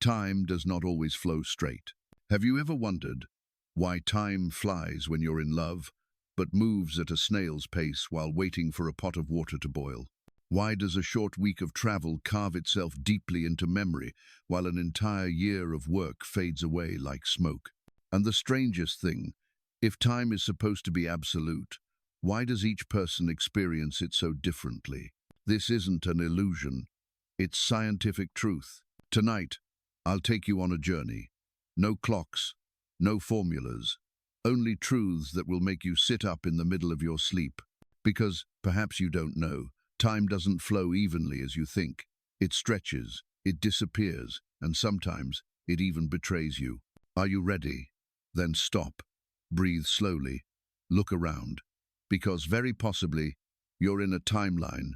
Time does not always flow straight. Have you ever wondered why time flies when you're in love, but moves at a snail's pace while waiting for a pot of water to boil? Why does a short week of travel carve itself deeply into memory, while an entire year of work fades away like smoke? And the strangest thing, if time is supposed to be absolute, why does each person experience it so differently? This isn't an illusion, it's scientific truth. Tonight, I'll take you on a journey. No clocks, no formulas, only truths that will make you sit up in the middle of your sleep. Because, perhaps you don't know, time doesn't flow evenly as you think. It stretches, it disappears, and sometimes it even betrays you. Are you ready? Then stop, breathe slowly, look around, because very possibly you're in a timeline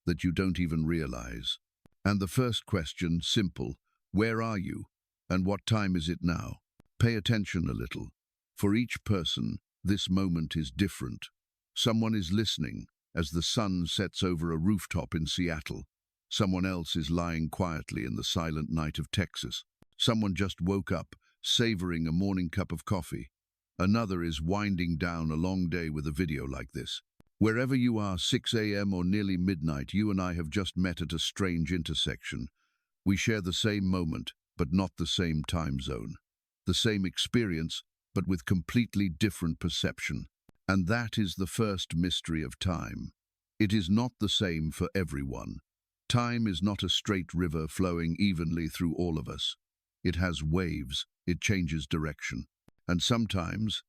that you don't even realize. And the first question, simple, where are you? And what time is it now? Pay attention a little. For each person, this moment is different. Someone is listening as the sun sets over a rooftop in Seattle. Someone else is lying quietly in the silent night of Texas. Someone just woke up, savoring a morning cup of coffee. Another is winding down a long day with a video like this. Wherever you are, 6 a.m. or nearly midnight, you and I have just met at a strange intersection. We share the same moment, but not the same time zone. The same experience, but with completely different perception. And that is the first mystery of time. It is not the same for everyone. Time is not a straight river flowing evenly through all of us. It has waves, it changes direction. And sometimes,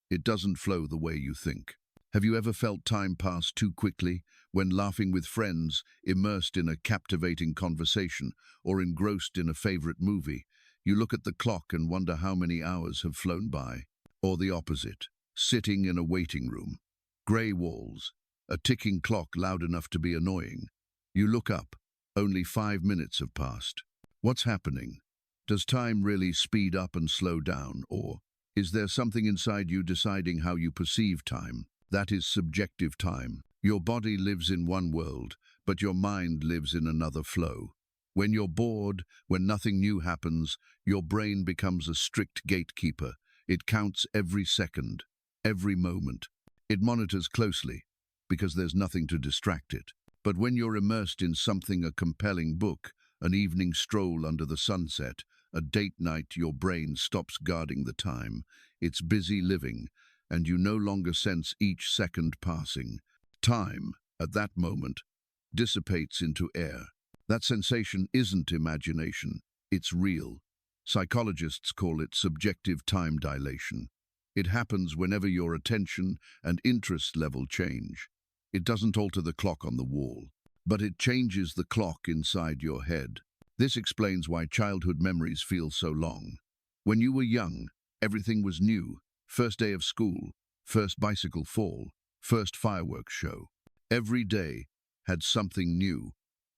it doesn't flow the way you think. Have you ever felt time pass too quickly when laughing with friends, immersed in a captivating conversation, or engrossed in a favorite movie? You look at the clock and wonder how many hours have flown by. Or the opposite, sitting in a waiting room. Grey walls, a ticking clock loud enough to be annoying. You look up, only 5 minutes have passed. What's happening? Does time really speed up and slow down, or is there something inside you deciding how you perceive time? That is subjective time. Your body lives in one world, but your mind lives in another flow. When you're bored, when nothing new happens, your brain becomes a strict gatekeeper. It counts every second, every moment. It monitors closely, because there's nothing to distract it. But when you're immersed in something, a compelling book, an evening stroll under the sunset, a date night, your brain stops guarding the time. It's busy living, and you no longer sense each second passing. Time, at that moment, dissipates into air. That sensation isn't imagination, it's real. Psychologists call it subjective time dilation. It happens whenever your attention and interest level change. It doesn't alter the clock on the wall, but it changes the clock inside your head. This explains why childhood memories feel so long. When you were young, everything was new. First day of school, first bicycle fall, first fireworks show. Every day had something new,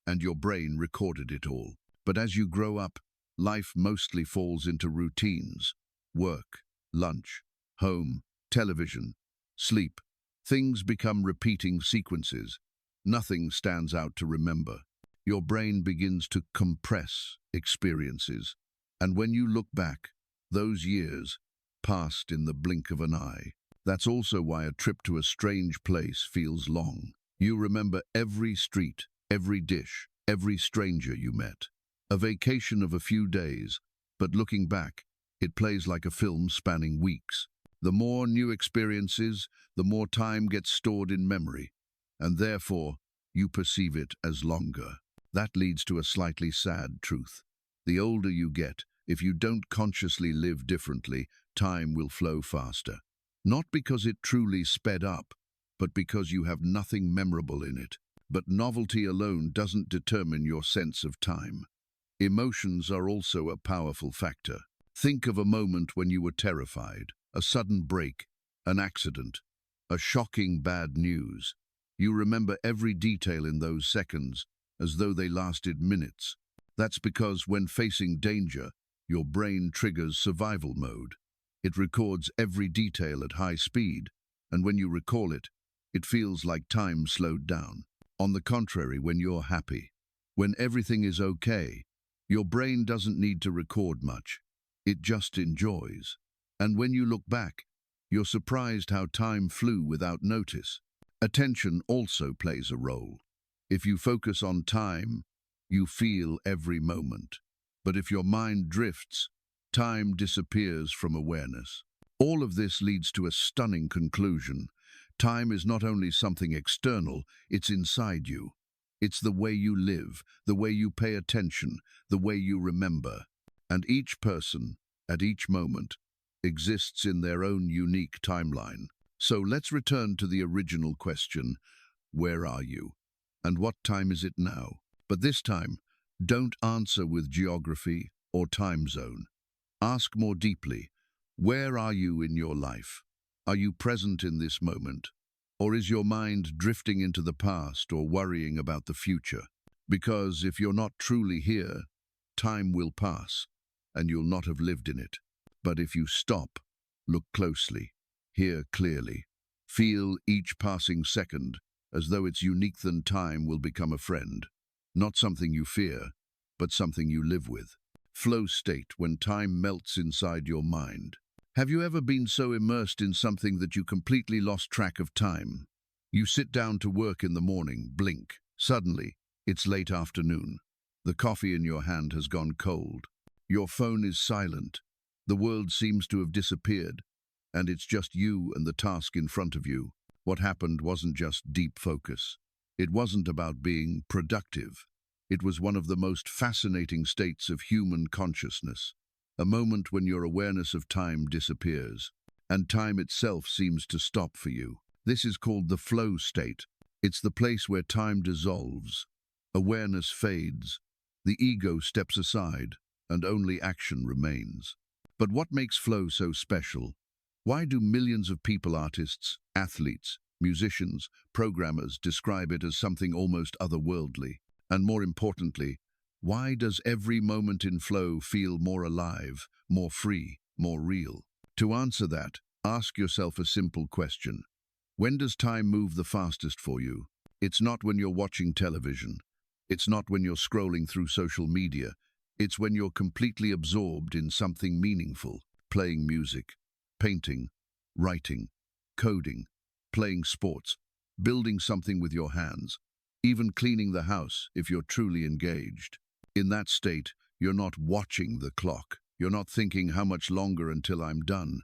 and your brain recorded it all. But as you grow up, life mostly falls into routines. Work, lunch, home, television, sleep. Things become repeating sequences. Nothing stands out to remember. Your brain begins to compress experiences. And when you look back, those years passed in the blink of an eye. That's also why a trip to a strange place feels long. You remember every street, every dish, every stranger you met. A vacation of a few days, but looking back, it plays like a film spanning weeks. The more new experiences, the more time gets stored in memory, and therefore, you perceive it as longer. That leads to a slightly sad truth. The older you get, if you don't consciously live differently, time will flow faster. Not because it truly sped up, but because you have nothing memorable in it. But novelty alone doesn't determine your sense of time. Emotions are also a powerful factor. Think of a moment when you were terrified, a sudden break, an accident, a shocking bad news. You remember every detail in those seconds as though they lasted minutes. That's because when facing danger, your brain triggers survival mode. It records every detail at high speed, and when you recall it, it feels like time slowed down. On the contrary, when you're happy, when everything is okay, Your brain doesn't need to record much. It just enjoys. And when you look back, you're surprised how time flew without notice. Attention also plays a role. If you focus on time, you feel every moment. But if your mind drifts, time disappears from awareness. All of this leads to a stunning conclusion. Time is not only something external, it's inside you. It's the way you live, the way you pay attention, the way you remember. And each person, at each moment, exists in their own unique timeline. So let's return to the original question, where are you? And what time is it now? But this time, don't answer with geography or time zone. Ask more deeply, where are you in your life? Are you present in this moment? Or is your mind drifting into the past or worrying about the future? Because if you're not truly here, time will pass, and you'll not have lived in it. But if you stop, look closely, hear clearly, feel each passing second as though it's unique, then time will become a friend. Not something you fear, but something you live with. Flow state, when time melts inside your mind. Have you ever been so immersed in something that you completely lost track of time? You sit down to work in the morning, blink. Suddenly, it's late afternoon. The coffee in your hand has gone cold. Your phone is silent. The world seems to have disappeared, and it's just you and the task in front of you. What happened wasn't just deep focus. It wasn't about being productive. It was one of the most fascinating states of human consciousness. A moment when your awareness of time disappears, and time itself seems to stop for you. This is called the flow state. It's the place where time dissolves, awareness fades, the ego steps aside, and only action remains. But what makes flow so special? Why do millions of people, artists, athletes, musicians, programmers describe it as something almost otherworldly? And more importantly, why does every moment in flow feel more alive, more free, more real? To answer that, ask yourself a simple question. When does time move the fastest for you? It's not when you're watching television. It's not when you're scrolling through social media. It's when you're completely absorbed in something meaningful, playing music, painting, writing, coding, playing sports, building something with your hands, even cleaning the house if you're truly engaged. In that state, you're not watching the clock. You're not thinking how much longer until I'm done,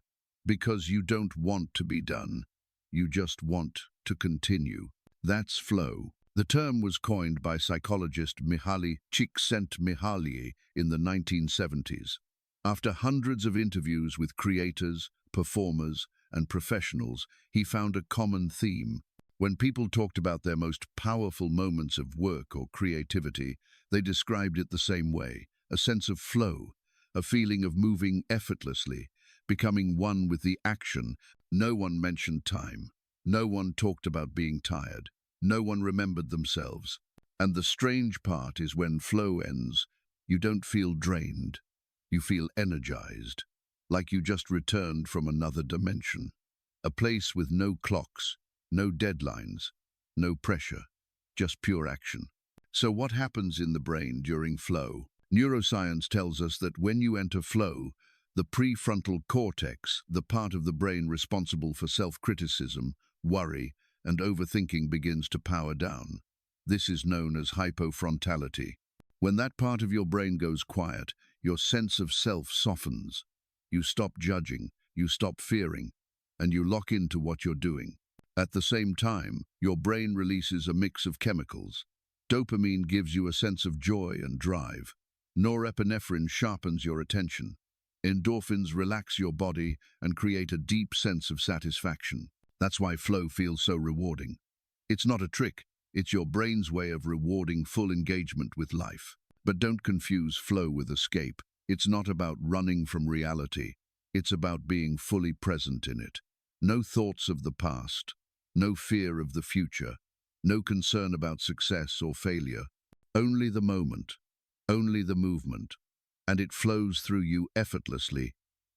because you don't want to be done. You just want to continue. That's flow. The term was coined by psychologist Mihaly Csikszentmihalyi in the 1970s. After hundreds of interviews with creators, performers, and professionals, he found a common theme. When people talked about their most powerful moments of work or creativity, they described it the same way, a sense of flow, a feeling of moving effortlessly, becoming one with the action. No one mentioned time. No one talked about being tired. No one remembered themselves. And the strange part is when flow ends, you don't feel drained. You feel energized, like you just returned from another dimension. A place with no clocks, no deadlines, no pressure, just pure action. So what happens in the brain during flow? Neuroscience tells us that when you enter flow, the prefrontal cortex, the part of the brain responsible for self-criticism, worry, and overthinking, begins to power down. This is known as hypofrontality. When that part of your brain goes quiet, your sense of self softens. You stop judging, you stop fearing, and you lock into what you're doing. At the same time, your brain releases a mix of chemicals. Dopamine gives you a sense of joy and drive. Norepinephrine sharpens your attention. Endorphins relax your body and create a deep sense of satisfaction. That's why flow feels so rewarding. It's not a trick. It's your brain's way of rewarding full engagement with life. But don't confuse flow with escape. It's not about running from reality. It's about being fully present in it. No thoughts of the past. No fear of the future. No concern about success or failure. Only the moment. Only the movement. And it flows through you effortlessly,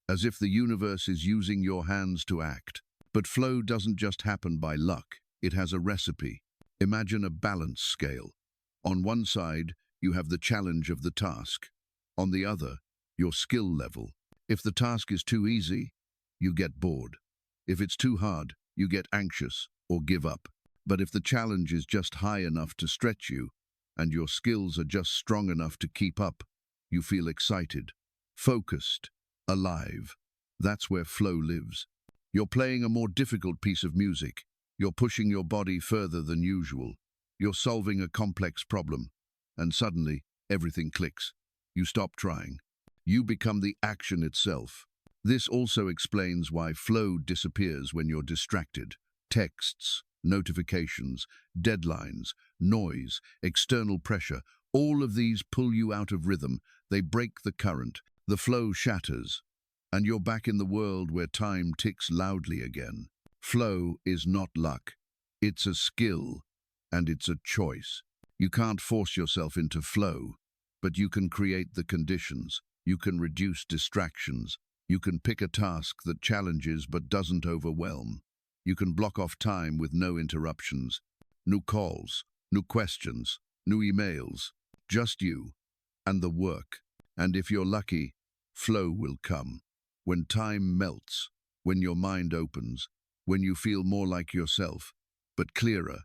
as if the universe is using your hands to act. But flow doesn't just happen by luck. It has a recipe. Imagine a balance scale. On one side, you have the challenge of the task. On the other, your skill level. If the task is too easy, you get bored. If it's too hard, you get anxious or give up. But if the challenge is just high enough to stretch you, and your skills are just strong enough to keep up, you feel excited, focused, alive. That's where flow lives. You're playing a more difficult piece of music. You're pushing your body further than usual. You're solving a complex problem. And suddenly, everything clicks. You stop trying. You become the action itself. This also explains why flow disappears when you're distracted. Texts, notifications, deadlines, noise, external pressure, all of these pull you out of rhythm. They break the current. The flow shatters, and you're back in the world where time ticks loudly again. Flow is not luck. It's a skill, and it's a choice. You can't force yourself into flow, but you can create the conditions. You can reduce distractions. You can pick a task that challenges but doesn't overwhelm. You can block off time with no interruptions. No calls, no questions, no emails. Just you and the work. And if you're lucky, flow will come. When time melts, when your mind opens, when you feel more like yourself, but clearer,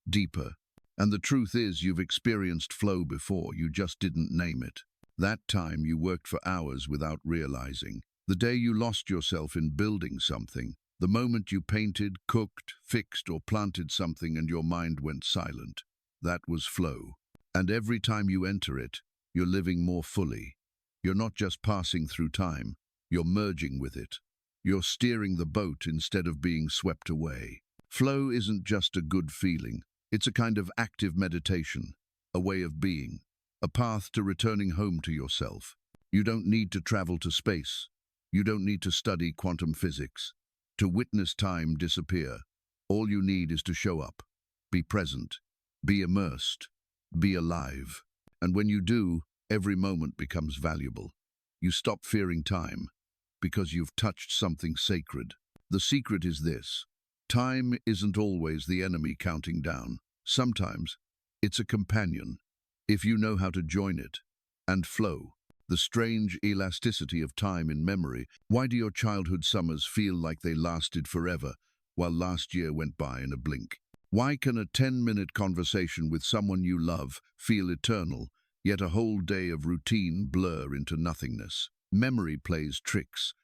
deeper. And the truth is, you've experienced flow before, you just didn't name it. That time you worked for hours without realizing. The day you lost yourself in building something. The moment you painted, cooked, fixed, or planted something and your mind went silent. That was flow. And every time you enter it, you're living more fully. You're not just passing through time, you're merging with it. You're steering the boat instead of being swept away. Flow isn't just a good feeling. It's a kind of active meditation, a way of being, a path to returning home to yourself. You don't need to travel to space. You don't need to study quantum physics. To witness time disappear, all you need is to show up, be present, be immersed, be alive. And when you do, every moment becomes valuable. You stop fearing time because you've touched something sacred. The secret is this: time isn't always the enemy counting down. Sometimes it's a companion, if you know how to join it. And flow. The strange elasticity of time in memory. Why do your childhood summers feel like they lasted forever, while last year went by in a blink? Why can a 10-minute conversation with someone you love feel eternal, yet a whole day of routine blur into nothingness? Memory plays tricks,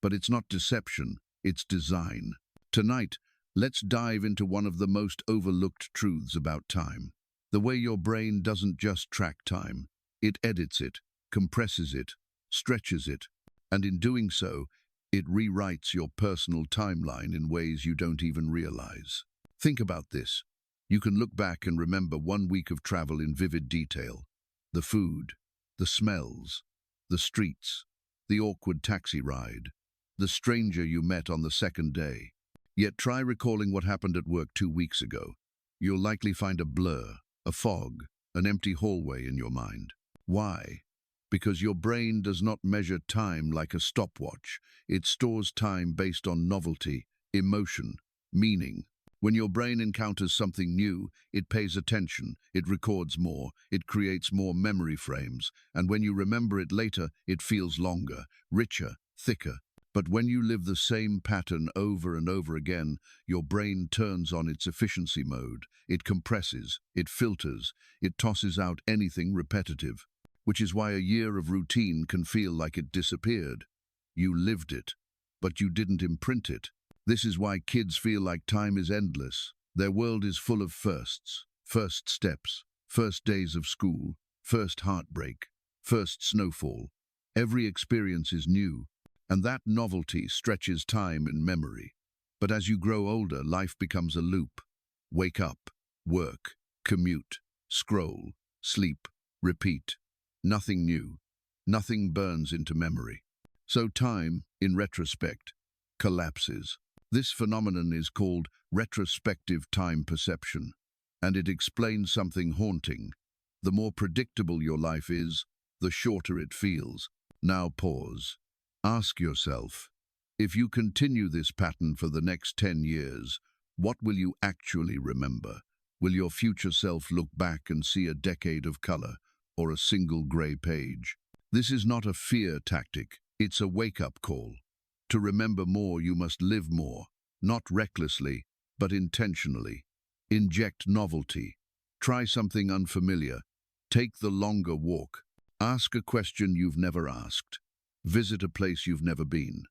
but it's not deception, it's design. Tonight, let's dive into one of the most overlooked truths about time. The way your brain doesn't just track time, it edits it, compresses it, stretches it, and in doing so, it rewrites your personal timeline in ways you don't even realize. Think about this. You can look back and remember one week of travel in vivid detail. The food, the smells, the streets, the awkward taxi ride, the stranger you met on the second day. Yet try recalling what happened at work 2 weeks ago. You'll likely find a blur, a fog, an empty hallway in your mind. Why? Because your brain does not measure time like a stopwatch. It stores time based on novelty, emotion, meaning. When your brain encounters something new, it pays attention, it records more, it creates more memory frames, and when you remember it later, it feels longer, richer, thicker. But when you live the same pattern over and over again, your brain turns on its efficiency mode. It compresses, it filters, it tosses out anything repetitive. Which is why a year of routine can feel like it disappeared. You lived it, but you didn't imprint it. This is why kids feel like time is endless. Their world is full of firsts, first steps, first days of school, first heartbreak, first snowfall. Every experience is new, and that novelty stretches time in memory. But as you grow older, life becomes a loop. Wake up, work, commute, scroll, sleep, repeat. Nothing new. Nothing burns into memory. So time, in retrospect, collapses. This phenomenon is called retrospective time perception, and it explains something haunting. The more predictable your life is, the shorter it feels. Now pause. Ask yourself, if you continue this pattern for the next 10 years, what will you actually remember? Will your future self look back and see a decade of color, or a single grey page? This is not a fear tactic, it's a wake-up call. To remember more, you must live more, not recklessly, but intentionally. Inject novelty. Try something unfamiliar. Take the longer walk. Ask a question you've never asked. Visit a place you've never been.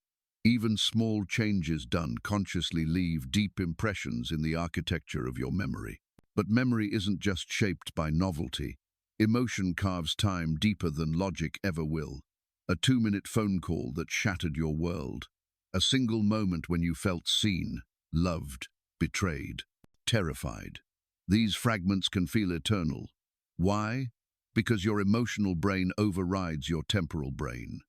Even small changes done consciously leave deep impressions in the architecture of your memory. But memory isn't just shaped by novelty. Emotion carves time deeper than logic ever will. A 2-minute phone call that shattered your world. A single moment when you felt seen, loved, betrayed, terrified. These fragments can feel eternal. Why? Because your emotional brain overrides your temporal brain.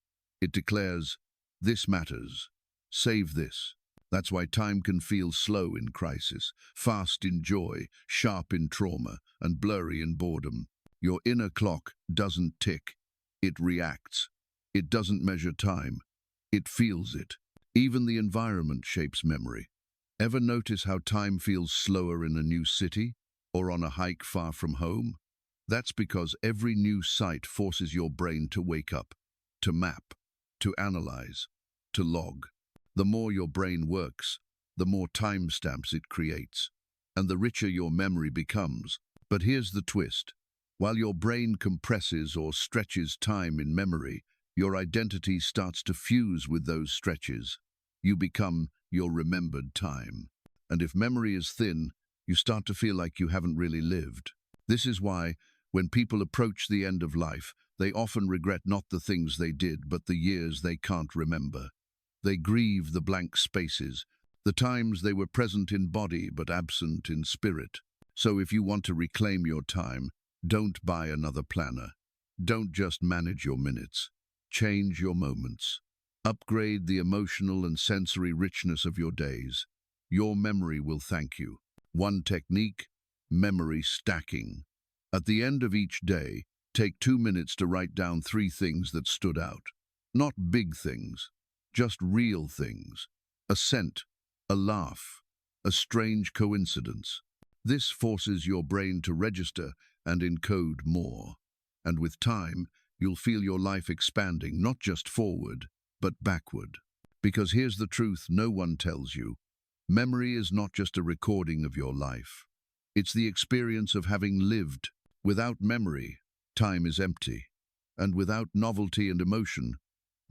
It declares, this matters. Save this. That's why time can feel slow in crisis, fast in joy, sharp in trauma, and blurry in boredom. Your inner clock doesn't tick. It reacts. It doesn't measure time. It feels it. Even the environment shapes memory. Ever notice how time feels slower in a new city or on a hike far from home? That's because every new sight forces your brain to wake up, to map, to analyze, to log. The more your brain works, the more timestamps it creates, and the richer your memory becomes. But here's the twist. While your brain compresses or stretches time in memory, your identity starts to fuse with those stretches. You become your remembered time. And if memory is thin, you start to feel like you haven't really lived. This is why, when people approach the end of life, they often regret not the things they did, but the years they can't remember. They grieve the blank spaces, the times they were present in body but absent in spirit. So if you want to reclaim your time, don't buy another planner. Don't just manage your minutes. Change your moments. Upgrade the emotional and sensory richness of your days. Your memory will thank you. One technique, memory stacking. At the end of each day, take 2 minutes to write down 3 things that stood out. Not big things, just real things. A scent, a laugh, a strange coincidence. This forces your brain to register and encode more. And with time, you'll feel your life expanding, not just forward, but backward. Because here's the truth no one tells you. Memory is not just a recording of your life. It's the experience of having lived. Without memory, time is empty. And without novelty and emotion,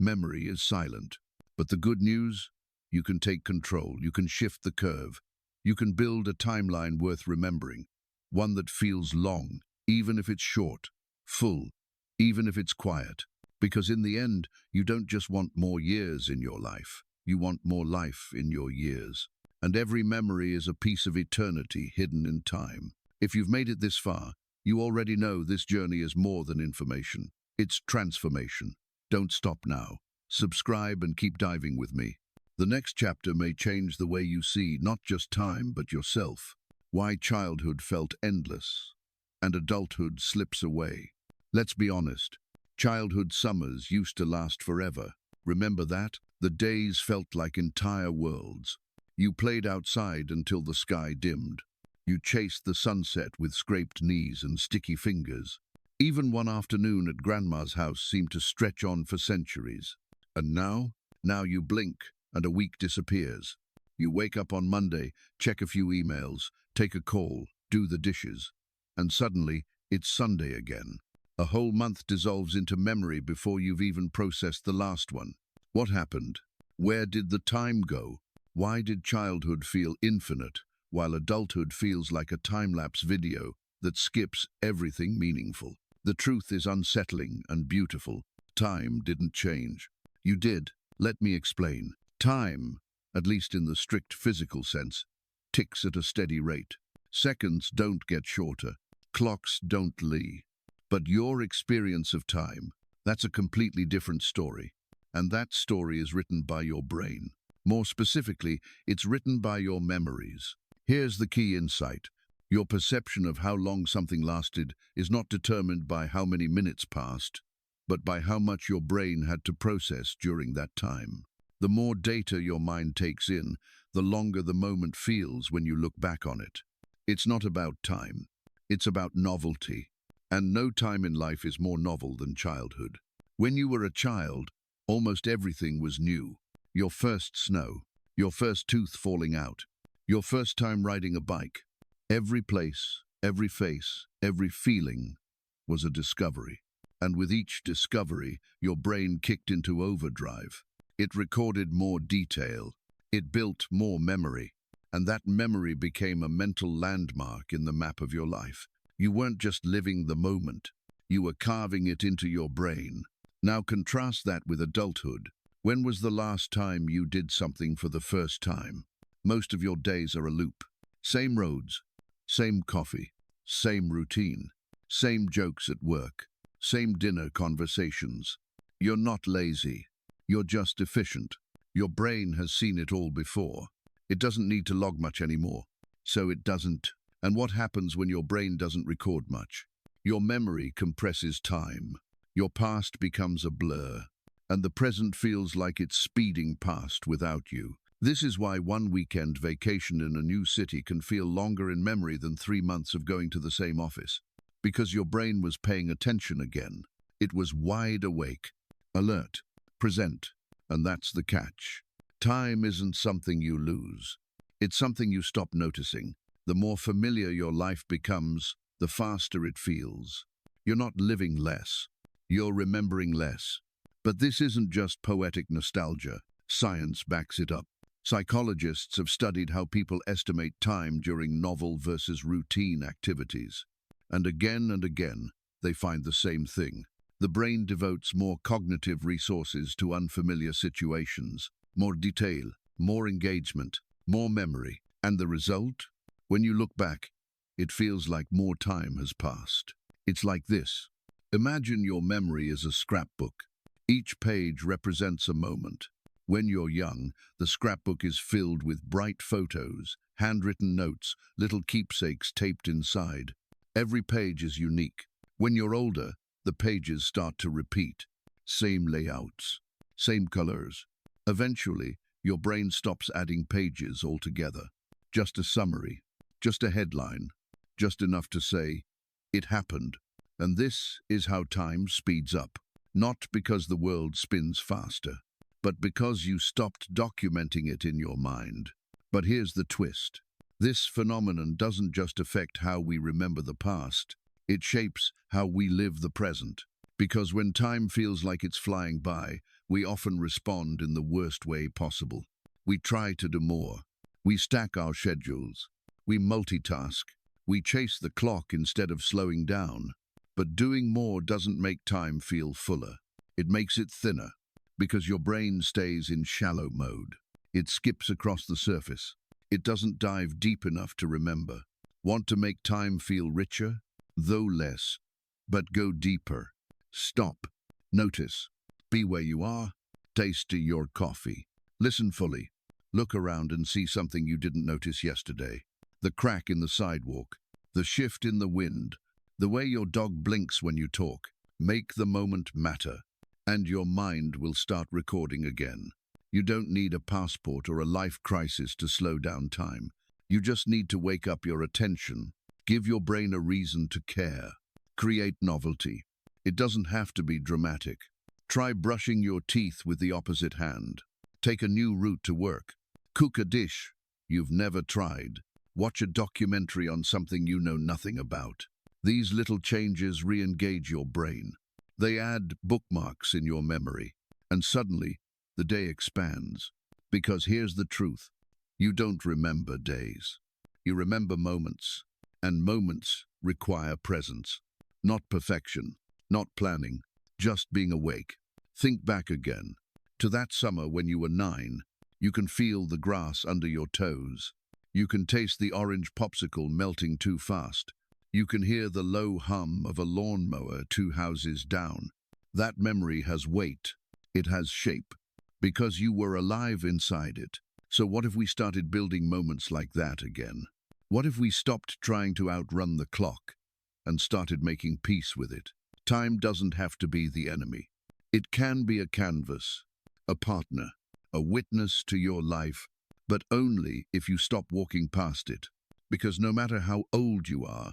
memory is silent. But the good news? You can take control. You can shift the curve. You can build a timeline worth remembering. One that feels long, even if it's short. Full, even if it's quiet. Because in the end, you don't just want more years in your life. You want more life in your years. And every memory is a piece of eternity hidden in time. If you've made it this far, you already know this journey is more than information. It's transformation. Don't stop now. Subscribe and keep diving with me. The next chapter may change the way you see not just time, but yourself. Why childhood felt endless and adulthood slips away. Let's be honest. Childhood summers used to last forever. Remember that? The days felt like entire worlds. You played outside until the sky dimmed. You chased the sunset with scraped knees and sticky fingers. Even one afternoon at Grandma's house seemed to stretch on for centuries. And now? Now you blink and a week disappears. You wake up on Monday, check a few emails, take a call, do the dishes. And suddenly, it's Sunday again. A whole month dissolves into memory before you've even processed the last one. What happened? Where did the time go? Why did childhood feel infinite, while adulthood feels like a time-lapse video that skips everything meaningful? The truth is unsettling and beautiful. Time didn't change. You did. Let me explain. Time, at least in the strict physical sense, ticks at a steady rate. Seconds don't get shorter. Clocks don't lie. But your experience of time, that's a completely different story. And that story is written by your brain. More specifically, it's written by your memories. Here's the key insight. Your perception of how long something lasted is not determined by how many minutes passed, but by how much your brain had to process during that time. The more data your mind takes in, the longer the moment feels when you look back on it. It's not about time. It's about novelty. And no time in life is more novel than childhood. When you were a child, almost everything was new. Your first snow, your first tooth falling out, your first time riding a bike. Every place, every face, every feeling was a discovery. And with each discovery, your brain kicked into overdrive. It recorded more detail. It built more memory. And that memory became a mental landmark in the map of your life. You weren't just living the moment. You were carving it into your brain. Now contrast that with adulthood. When was the last time you did something for the first time? Most of your days are a loop. Same roads, same coffee, same routine, same jokes at work, same dinner conversations. You're not lazy. You're just efficient. Your brain has seen it all before. It doesn't need to log much anymore. So it doesn't. And what happens when your brain doesn't record much? Your memory compresses time. Your past becomes a blur. And the present feels like it's speeding past without you. This is why one weekend vacation in a new city can feel longer in memory than 3 months of going to the same office. Because your brain was paying attention again. It was wide awake, alert, present. And that's the catch. Time isn't something you lose. It's something you stop noticing. The more familiar your life becomes, the faster it feels. You're not living less. You're remembering less. But this isn't just poetic nostalgia. Science backs it up. Psychologists have studied how people estimate time during novel versus routine activities. And again, they find the same thing. The brain devotes more cognitive resources to unfamiliar situations, more detail, more engagement, more memory. And the result? When you look back, it feels like more time has passed. It's like this. Imagine your memory is a scrapbook. Each page represents a moment. When you're young, the scrapbook is filled with bright photos, handwritten notes, little keepsakes taped inside. Every page is unique. When you're older, the pages start to repeat. Same layouts, same colors. Eventually, your brain stops adding pages altogether. Just a summary, just a headline, just enough to say, it happened. And this is how time speeds up. Not because the world spins faster, but because you stopped documenting it in your mind. But here's the twist. This phenomenon doesn't just affect how we remember the past, it shapes how we live the present. Because when time feels like it's flying by, we often respond in the worst way possible. We try to do more. We stack our schedules. We multitask. We chase the clock instead of slowing down. But doing more doesn't make time feel fuller. It makes it thinner, because your brain stays in shallow mode. It skips across the surface. It doesn't dive deep enough to remember. Want to make time feel richer? Though less, but go deeper. Stop. Notice. Be where you are. Taste your coffee. Listen fully. Look around and see something you didn't notice yesterday. The crack in the sidewalk. The shift in the wind. The way your dog blinks when you talk. Make the moment matter, and your mind will start recording again. You don't need a passport or a life crisis to slow down time. You just need to wake up your attention. Give your brain a reason to care. Create novelty. It doesn't have to be dramatic. Try brushing your teeth with the opposite hand. Take a new route to work. Cook a dish you've never tried. Watch a documentary on something you know nothing about. These little changes re-engage your brain. They add bookmarks in your memory, and suddenly the day expands. Because here's the truth. You don't remember days. You remember moments, and moments require presence. Not perfection, not planning, just being awake. Think back again. To that summer when you were 9, you can feel the grass under your toes. You can taste the orange popsicle melting too fast. You can hear the low hum of a lawnmower 2 houses down. That memory has weight. It has shape. Because you were alive inside it. So what if we started building moments like that again? What if we stopped trying to outrun the clock and started making peace with it? Time doesn't have to be the enemy. It can be a canvas, a partner, a witness to your life, but only if you stop walking past it. Because no matter how old you are,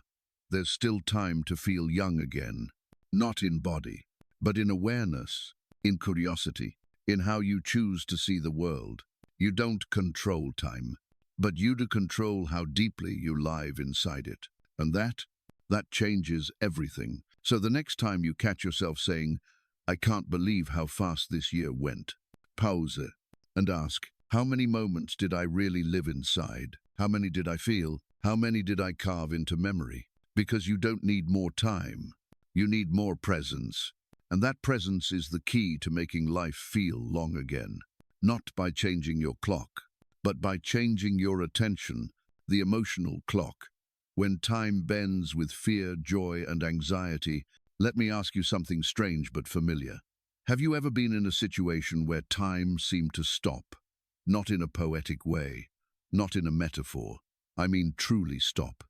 there's still time to feel young again, not in body, but in awareness, in curiosity, in how you choose to see the world. You don't control time, but you do control how deeply you live inside it. And that changes everything. So the next time you catch yourself saying, I can't believe how fast this year went, pause it and ask, how many moments did I really live inside? How many did I feel? How many did I carve into memory? Because you don't need more time. You need more presence. And that presence is the key to making life feel long again. Not by changing your clock, but by changing your attention, the emotional clock. When time bends with fear, joy, and anxiety, let me ask you something strange but familiar. Have you ever been in a situation where time seemed to stop? Not in a poetic way, not in a metaphor. I mean truly stop.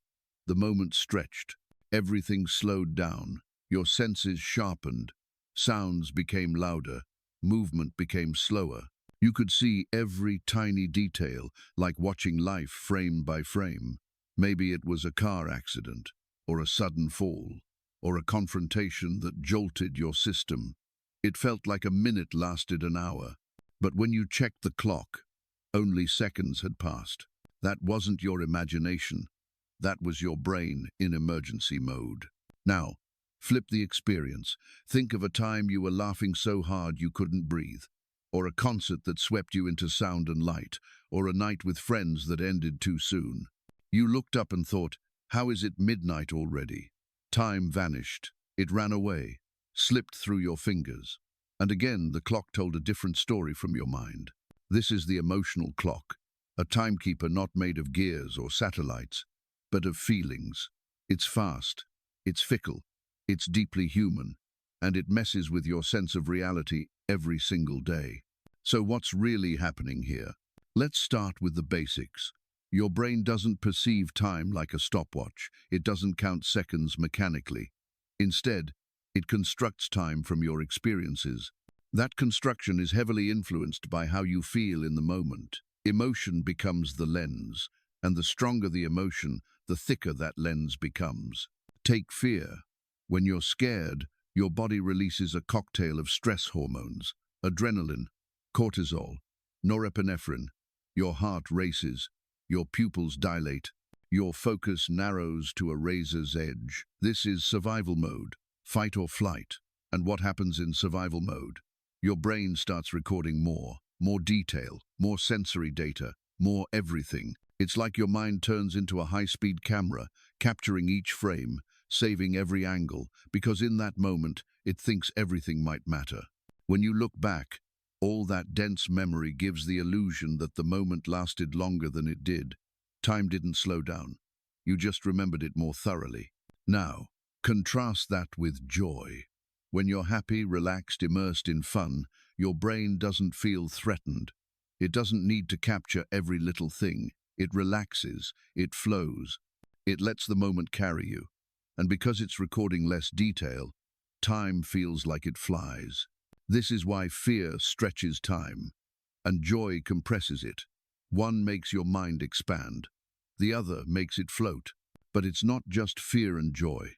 The moment stretched, everything slowed down, your senses sharpened, sounds became louder, movement became slower. You could see every tiny detail, like watching life frame by frame. Maybe it was a car accident, or a sudden fall, or a confrontation that jolted your system. It felt like a minute lasted an hour, but when you checked the clock, only seconds had passed. That wasn't your imagination. That was your brain in emergency mode. Now, flip the experience. Think of a time you were laughing so hard you couldn't breathe, or a concert that swept you into sound and light, or a night with friends that ended too soon. You looked up and thought, how is it midnight already? Time vanished. It ran away, slipped through your fingers. And again, the clock told a different story from your mind. This is the emotional clock, a timekeeper not made of gears or satellites, but of feelings. It's fast, it's fickle, it's deeply human, and it messes with your sense of reality every single day. So what's really happening here? Let's start with the basics. Your brain doesn't perceive time like a stopwatch. It doesn't count seconds mechanically. Instead, it constructs time from your experiences. That construction is heavily influenced by how you feel in the moment. Emotion becomes the lens, and the stronger the emotion, the thicker that lens becomes. Take fear. When you're scared, your body releases a cocktail of stress hormones, adrenaline, cortisol, norepinephrine. Your heart races, your pupils dilate, your focus narrows to a razor's edge. This is survival mode, fight or flight. And what happens in survival mode? Your brain starts recording more detail, more sensory data, more everything. It's like your mind turns into a high-speed camera, capturing each frame, saving every angle, because in that moment, it thinks everything might matter. When you look back, all that dense memory gives the illusion that the moment lasted longer than it did. Time didn't slow down. You just remembered it more thoroughly. Now, contrast that with joy. When you're happy, relaxed, immersed in fun, your brain doesn't feel threatened. It doesn't need to capture every little thing. It relaxes, it flows, it lets the moment carry you. And because it's recording less detail, time feels like it flies. This is why fear stretches time, and joy compresses it. One makes your mind expand, the other makes it float. But it's not just fear and joy.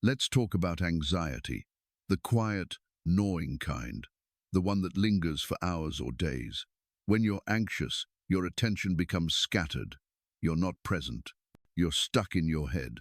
Let's talk about anxiety, the quiet, gnawing kind, the one that lingers for hours or days. When you're anxious, your attention becomes scattered. You're not present. You're stuck in your head,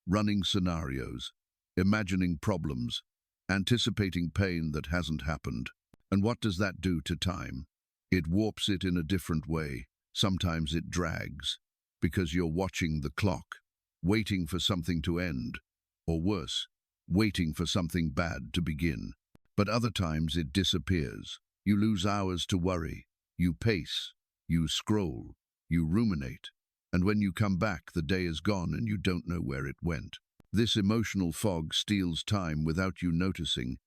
running scenarios, imagining problems, anticipating pain that hasn't happened. And what does that do to time? It warps it in a different way. Sometimes it drags, because you're watching the clock, waiting for something to end, or worse, waiting for something bad to begin. But other times it disappears. You lose hours to worry. You pace. You scroll. You ruminate. And when you come back, the day is gone and you don't know where it went. This emotional fog steals time without you noticing,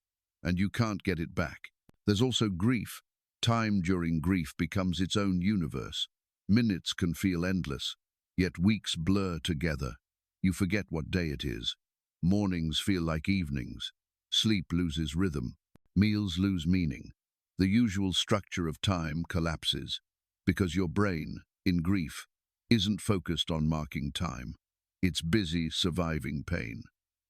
and you can't get it back. There's also grief. Time during grief becomes its own universe. Minutes can feel endless, yet weeks blur together. You forget what day it is. Mornings feel like evenings. Sleep loses rhythm. Meals lose meaning. The usual structure of time collapses because your brain, in grief, isn't focused on marking time. It's busy surviving pain.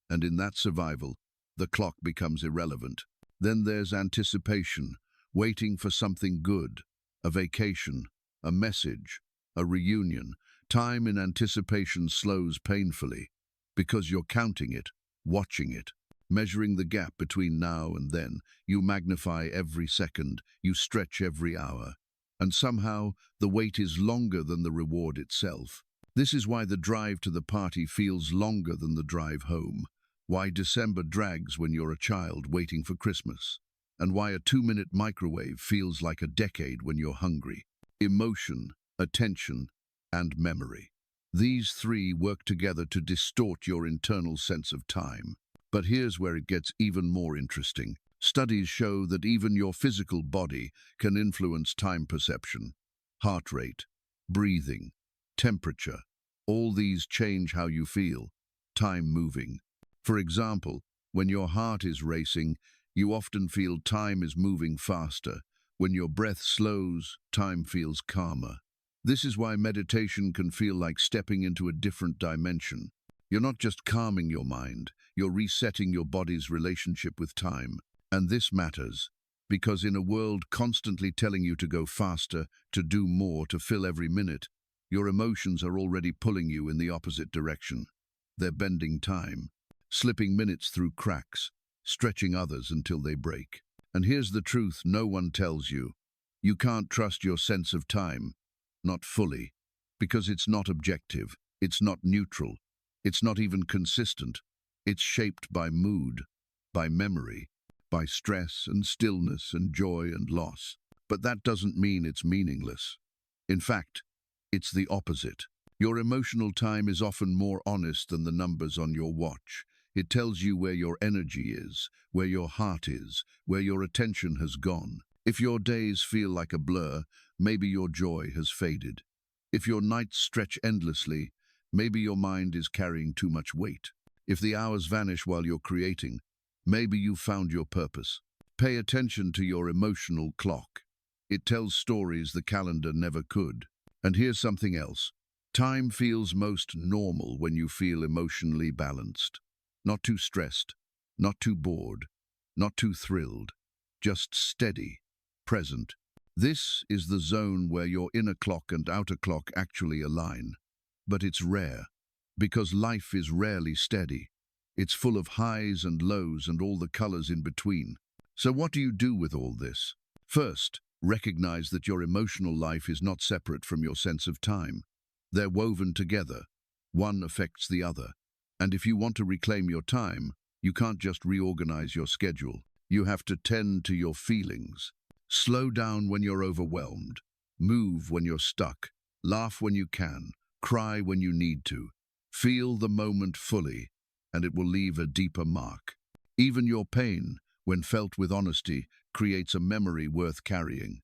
And in that survival, the clock becomes irrelevant. Then there's anticipation, waiting for something good, a vacation, a message, a reunion. Time in anticipation slows painfully because you're counting it, watching it, measuring the gap between now and then. You magnify every second, you stretch every hour, and somehow the wait is longer than the reward itself. This is why the drive to the party feels longer than the drive home, why December drags when you're a child waiting for Christmas, and why a 2-minute microwave feels like a decade when you're hungry. Emotion, attention, and memory. These three work together to distort your internal sense of time. But here's where it gets even more interesting. Studies show that even your physical body can influence time perception. Heart rate, breathing, temperature, all these change how you feel. Time moving. For example, when your heart is racing, you often feel time is moving faster. When your breath slows, time feels calmer. This is why meditation can feel like stepping into a different dimension. You're not just calming your mind, you're resetting your body's relationship with time. And this matters, because in a world constantly telling you to go faster, to do more, to fill every minute, your emotions are already pulling you in the opposite direction. They're bending time, slipping minutes through cracks, stretching others until they break. And here's the truth no one tells you. You can't trust your sense of time. Not fully, because it's not objective, it's not neutral, it's not even consistent. It's shaped by mood, by memory, by stress and stillness and joy and loss. But that doesn't mean it's meaningless. In fact, it's the opposite. Your emotional time is often more honest than the numbers on your watch. It tells you where your energy is, where your heart is, where your attention has gone. If your days feel like a blur, maybe your joy has faded. If your nights stretch endlessly, maybe your mind is carrying too much weight. If the hours vanish while you're creating, maybe you've found your purpose. Pay attention to your emotional clock. It tells stories the calendar never could. And here's something else. Time feels most normal when you feel emotionally balanced. Not too stressed, not too bored, not too thrilled, just steady, present. This is the zone where your inner clock and outer clock actually align. But it's rare, because life is rarely steady. It's full of highs and lows and all the colors in between. So what do you do with all this? First, recognize that your emotional life is not separate from your sense of time. They're woven together. One affects the other. And if you want to reclaim your time, you can't just reorganize your schedule. You have to tend to your feelings. Slow down when you're overwhelmed. Move when you're stuck. Laugh when you can. Cry when you need to. Feel the moment fully, and it will leave a deeper mark. Even your pain, when felt with honesty, creates a memory worth carrying,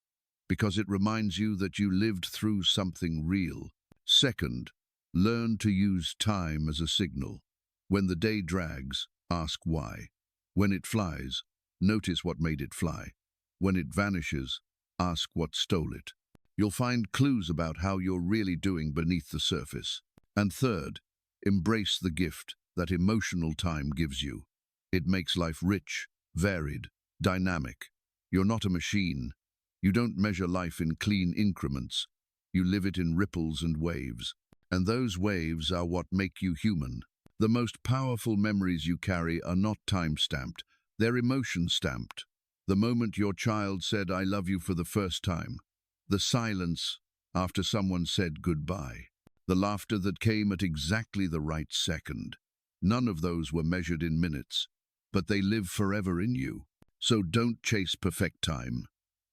because it reminds you that you lived through something real. Second, learn to use time as a signal. When the day drags, ask why. When it flies, notice what made it fly. When it vanishes, ask what stole it. You'll find clues about how you're really doing beneath the surface. And third, embrace the gift that emotional time gives you. It makes life rich, varied, dynamic. You're not a machine. You don't measure life in clean increments. You live it in ripples and waves. And those waves are what make you human. The most powerful memories you carry are not time-stamped. They're emotion-stamped. The moment your child said, "I love you" for the first time. The silence after someone said goodbye. The laughter that came at exactly the right second. None of those were measured in minutes, but they live forever in you. So don't chase perfect time.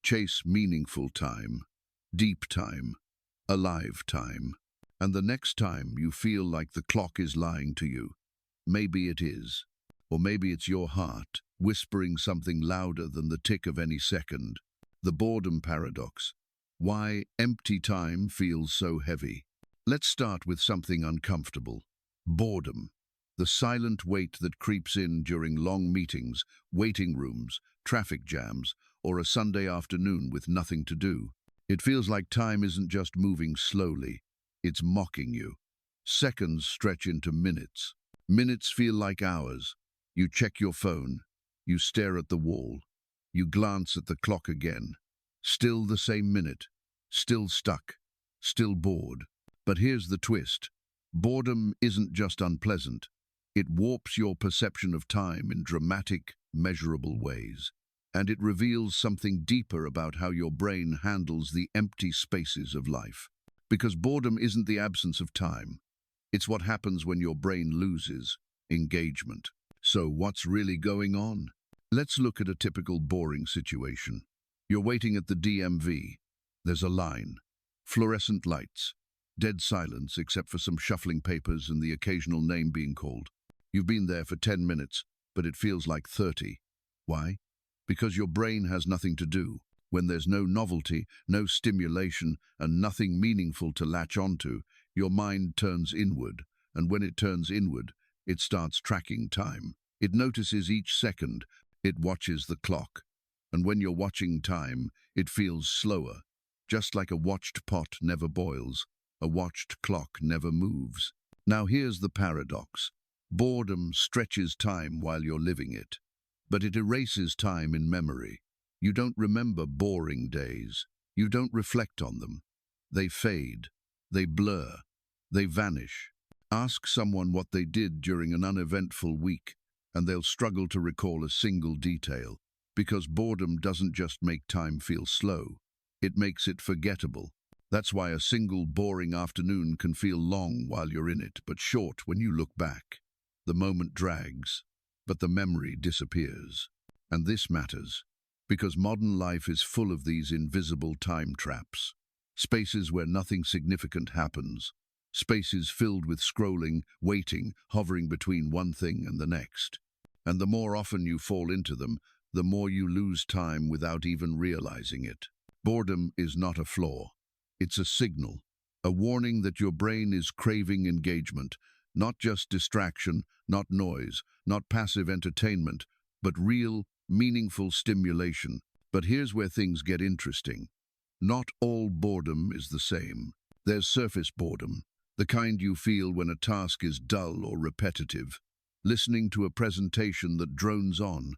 Chase meaningful time, deep time, alive time. And the next time you feel like the clock is lying to you, maybe it is, or maybe it's your heart, whispering something louder than the tick of any second. The boredom paradox. Why empty time feels so heavy. Let's start with something uncomfortable. Boredom. The silent weight that creeps in during long meetings, waiting rooms, traffic jams, or a Sunday afternoon with nothing to do. It feels like time isn't just moving slowly, it's mocking you. Seconds stretch into minutes. Minutes feel like hours. You check your phone, you stare at the wall, You glance at the clock again. Still the same minute. Still stuck. Still bored. But here's the twist. Boredom isn't just unpleasant. It warps your perception of time in dramatic, measurable ways. And it reveals something deeper about how your brain handles the empty spaces of life. Because boredom isn't the absence of time. It's what happens when your brain loses engagement. So what's really going on? Let's look at a typical boring situation. You're waiting at the DMV. There's a line. Fluorescent lights. Dead silence except for some shuffling papers and the occasional name being called. You've been there for 10 minutes, but it feels like 30. Why? Because your brain has nothing to do. When there's no novelty, no stimulation, and nothing meaningful to latch onto, your mind turns inward, and when it turns inward, it starts tracking time. It notices each second, it watches the clock. And when you're watching time, it feels slower. Just like a watched pot never boils, a watched clock never moves. Now here's the paradox. Boredom stretches time while you're living it, but it erases time in memory. You don't remember boring days. You don't reflect on them. They fade. They blur. They vanish. Ask someone what they did during an uneventful week, and they'll struggle to recall a single detail, because boredom doesn't just make time feel slow. It makes it forgettable. That's why a single boring afternoon can feel long while you're in it, but short when you look back. The moment drags, but the memory disappears. And this matters, because modern life is full of these invisible time traps. Spaces where nothing significant happens. Spaces filled with scrolling, waiting, hovering between one thing and the next. And the more often you fall into them, the more you lose time without even realizing it. Boredom is not a flaw. It's a signal, a warning that your brain is craving engagement, not just distraction, not noise, not passive entertainment, but real, meaningful stimulation. But here's where things get interesting. Not all boredom is the same. There's surface boredom, the kind you feel when a task is dull or repetitive, listening to a presentation that drones on,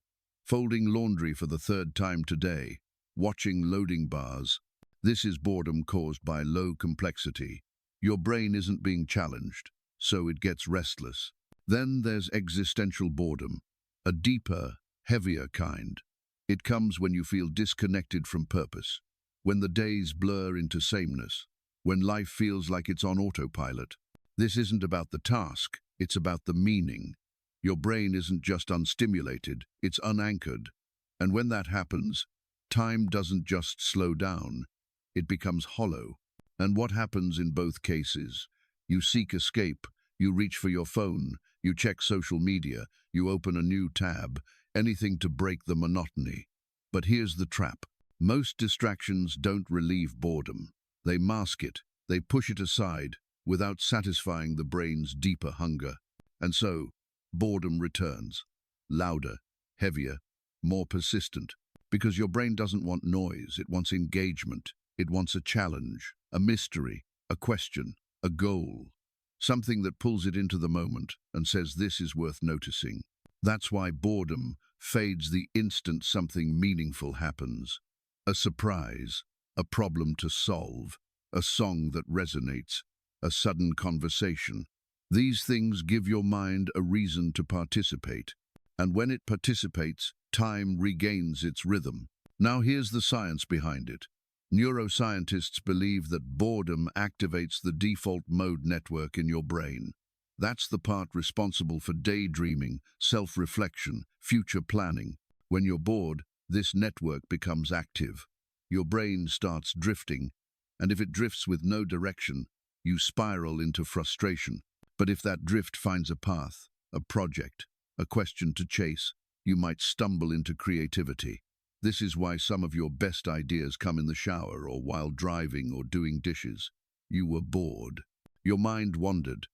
folding laundry for the third time today, watching loading bars. This is boredom caused by low complexity. Your brain isn't being challenged, so it gets restless. Then there's existential boredom, a deeper, heavier kind. It comes when you feel disconnected from purpose, when the days blur into sameness, when life feels like it's on autopilot. This isn't about the task, it's about the meaning. Your brain isn't just unstimulated, it's unanchored. And when that happens, time doesn't just slow down, it becomes hollow. And what happens in both cases? You seek escape, you reach for your phone, you check social media, you open a new tab, anything to break the monotony. But here's the trap. Most distractions don't relieve boredom. They mask it, they push it aside, without satisfying the brain's deeper hunger. And so, boredom returns, louder, heavier, more persistent. Because your brain doesn't want noise, it wants engagement. It wants a challenge, a mystery, a question, a goal. Something that pulls it into the moment and says this is worth noticing. That's why boredom fades the instant something meaningful happens. A surprise, a problem to solve, a song that resonates, a sudden conversation. These things give your mind a reason to participate. And when it participates, time regains its rhythm. Now here's the science behind it. Neuroscientists believe that boredom activates the default mode network in your brain. That's the part responsible for daydreaming, self-reflection, future planning. When you're bored, this network becomes active. Your brain starts drifting, and if it drifts with no direction, you spiral into frustration. But if that drift finds a path, a project, a question to chase, you might stumble into creativity. This is why some of your best ideas come in the shower or while driving or doing dishes. You were bored. Your mind wandered,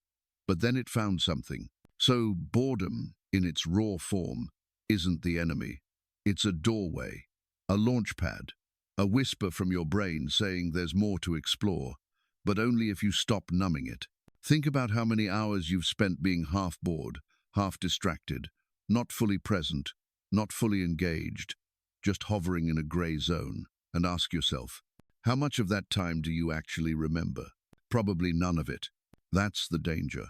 but then it found something. So boredom, in its raw form, isn't the enemy. It's a doorway, a launchpad, a whisper from your brain saying there's more to explore, but only if you stop numbing it. Think about how many hours you've spent being half bored, half distracted, not fully present, not fully engaged, just hovering in a grey zone, and ask yourself, how much of that time do you actually remember? Probably none of it. That's the danger.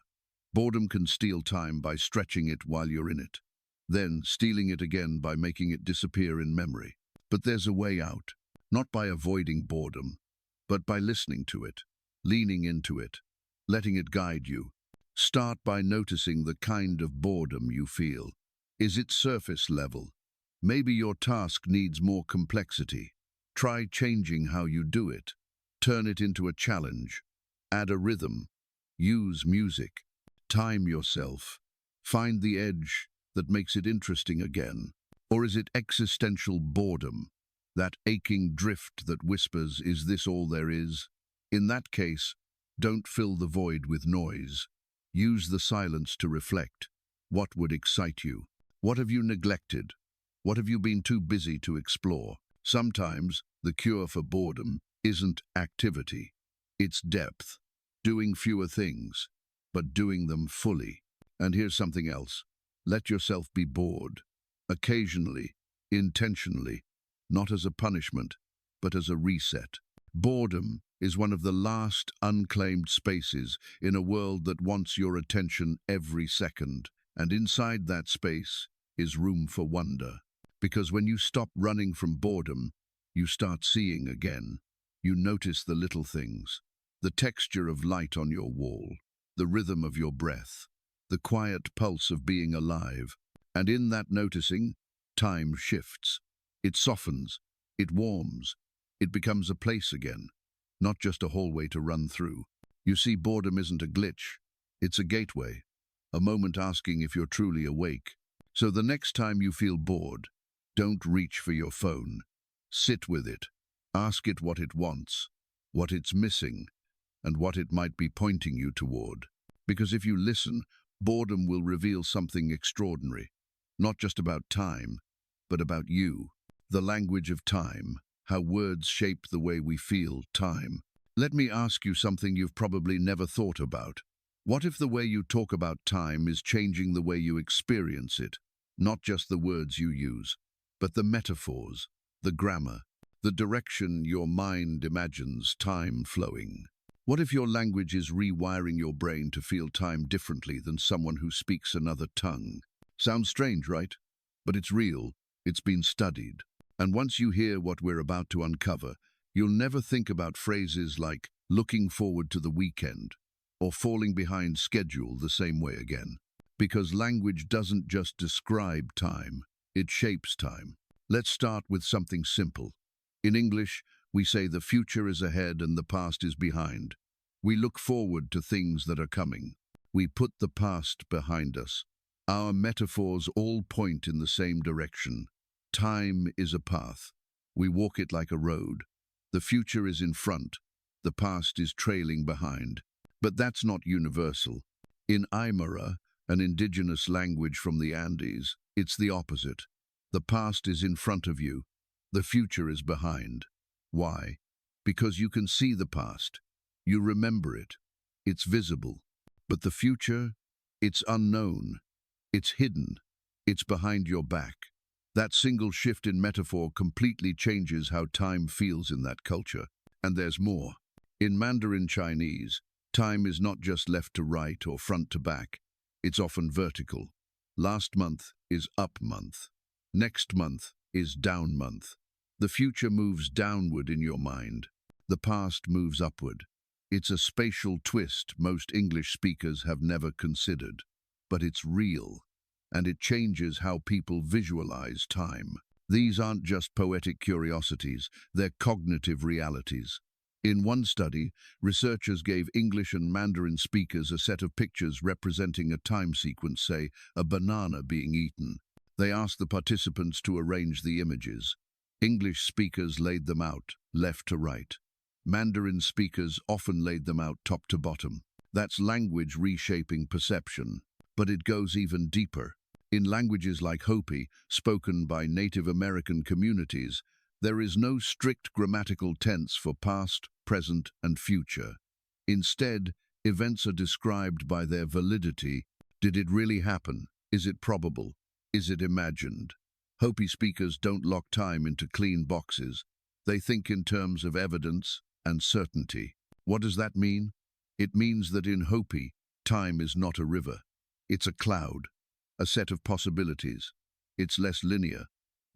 Boredom can steal time by stretching it while you're in it, then stealing it again by making it disappear in memory. But there's a way out, not by avoiding boredom, but by listening to it, leaning into it, letting it guide you. Start by noticing the kind of boredom you feel. Is it surface level? Maybe your task needs more complexity. Try changing how you do it. Turn it into a challenge. Add a rhythm. Use music. Time yourself. Find the edge that makes it interesting again. Or is it existential boredom? That aching drift that whispers, is this all there is? In that case, don't fill the void with noise. Use the silence to reflect. What would excite you? What have you neglected? What have you been too busy to explore? Sometimes the cure for boredom isn't activity. It's depth. Doing fewer things, but doing them fully. And here's something else. Let yourself be bored. Occasionally, intentionally, not as a punishment, but as a reset. Boredom is one of the last unclaimed spaces in a world that wants your attention every second. And inside that space is room for wonder. Because when you stop running from boredom, you start seeing again. You notice the little things, the texture of light on your wall, the rhythm of your breath, the quiet pulse of being alive. And in that noticing, time shifts. It softens, it warms, it becomes a place again, not just a hallway to run through. You see, boredom isn't a glitch, it's a gateway, a moment asking if you're truly awake. So the next time you feel bored, don't reach for your phone. Sit with it. Ask it what it wants, what it's missing, and what it might be pointing you toward. Because if you listen, boredom will reveal something extraordinary, not just about time, but about you. The language of time, how words shape the way we feel time. Let me ask you something you've probably never thought about. What if the way you talk about time is changing the way you experience it? Not just the words you use, but the metaphors, the grammar, the direction your mind imagines time flowing. What if your language is rewiring your brain to feel time differently than someone who speaks another tongue? Sounds strange, right? But it's real. It's been studied. And once you hear what we're about to uncover, you'll never think about phrases like looking forward to the weekend or falling behind schedule the same way again. Because language doesn't just describe time, it shapes time. Let's start with something simple. In English, we say the future is ahead and the past is behind. We look forward to things that are coming. We put the past behind us. Our metaphors all point in the same direction. Time is a path. We walk it like a road. The future is in front. The past is trailing behind. But that's not universal. In Aymara, an indigenous language from the Andes, it's the opposite. The past is in front of you. The future is behind. Why? Because you can see the past. You remember it. It's visible. But the future? It's unknown. It's hidden. It's behind your back. That single shift in metaphor completely changes how time feels in that culture. And there's more. In Mandarin Chinese, time is not just left to right or front to back. It's often vertical. Last month is up month. Next month is down month. The future moves downward in your mind. The past moves upward. It's a spatial twist most English speakers have never considered. But it's real. And it changes how people visualize time. These aren't just poetic curiosities, they're cognitive realities. In one study, researchers gave English and Mandarin speakers a set of pictures representing a time sequence, say, a banana being eaten. They asked the participants to arrange the images. English speakers laid them out, left to right. Mandarin speakers often laid them out top to bottom. That's language reshaping perception. But it goes even deeper. In languages like Hopi, spoken by Native American communities, there is no strict grammatical tense for past, present, and future. Instead, events are described by their validity. Did it really happen? Is it probable? Is it imagined? Hopi speakers don't lock time into clean boxes. They think in terms of evidence and certainty. What does that mean? It means that in Hopi, time is not a river. It's a cloud, a set of possibilities. It's less linear,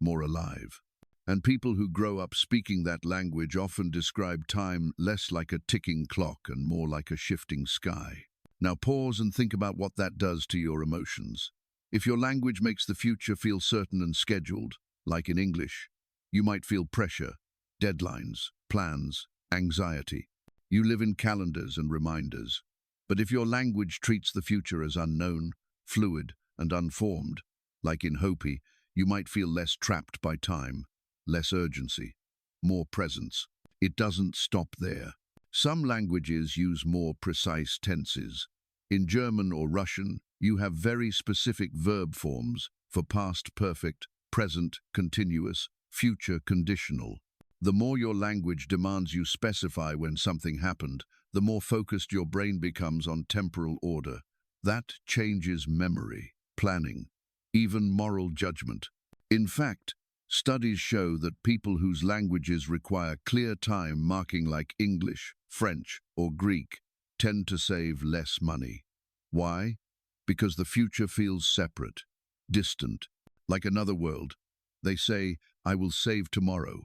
more alive. And people who grow up speaking that language often describe time less like a ticking clock and more like a shifting sky. Now pause and think about what that does to your emotions. If your language makes the future feel certain and scheduled, like in English, you might feel pressure, deadlines, plans, anxiety. You live in calendars and reminders. But if your language treats the future as unknown, fluid, and unformed, like in Hopi, you might feel less trapped by time, less urgency, more presence. It doesn't stop there. Some languages use more precise tenses. In German or Russian, you have very specific verb forms for past perfect, present continuous, future conditional. The more your language demands you specify when something happened, the more focused your brain becomes on temporal order. That changes memory, planning, even moral judgment. In fact, studies show that people whose languages require clear time marking like English, French, or Greek tend to save less money. Why? Because the future feels separate, distant, like another world. They say, I will save tomorrow.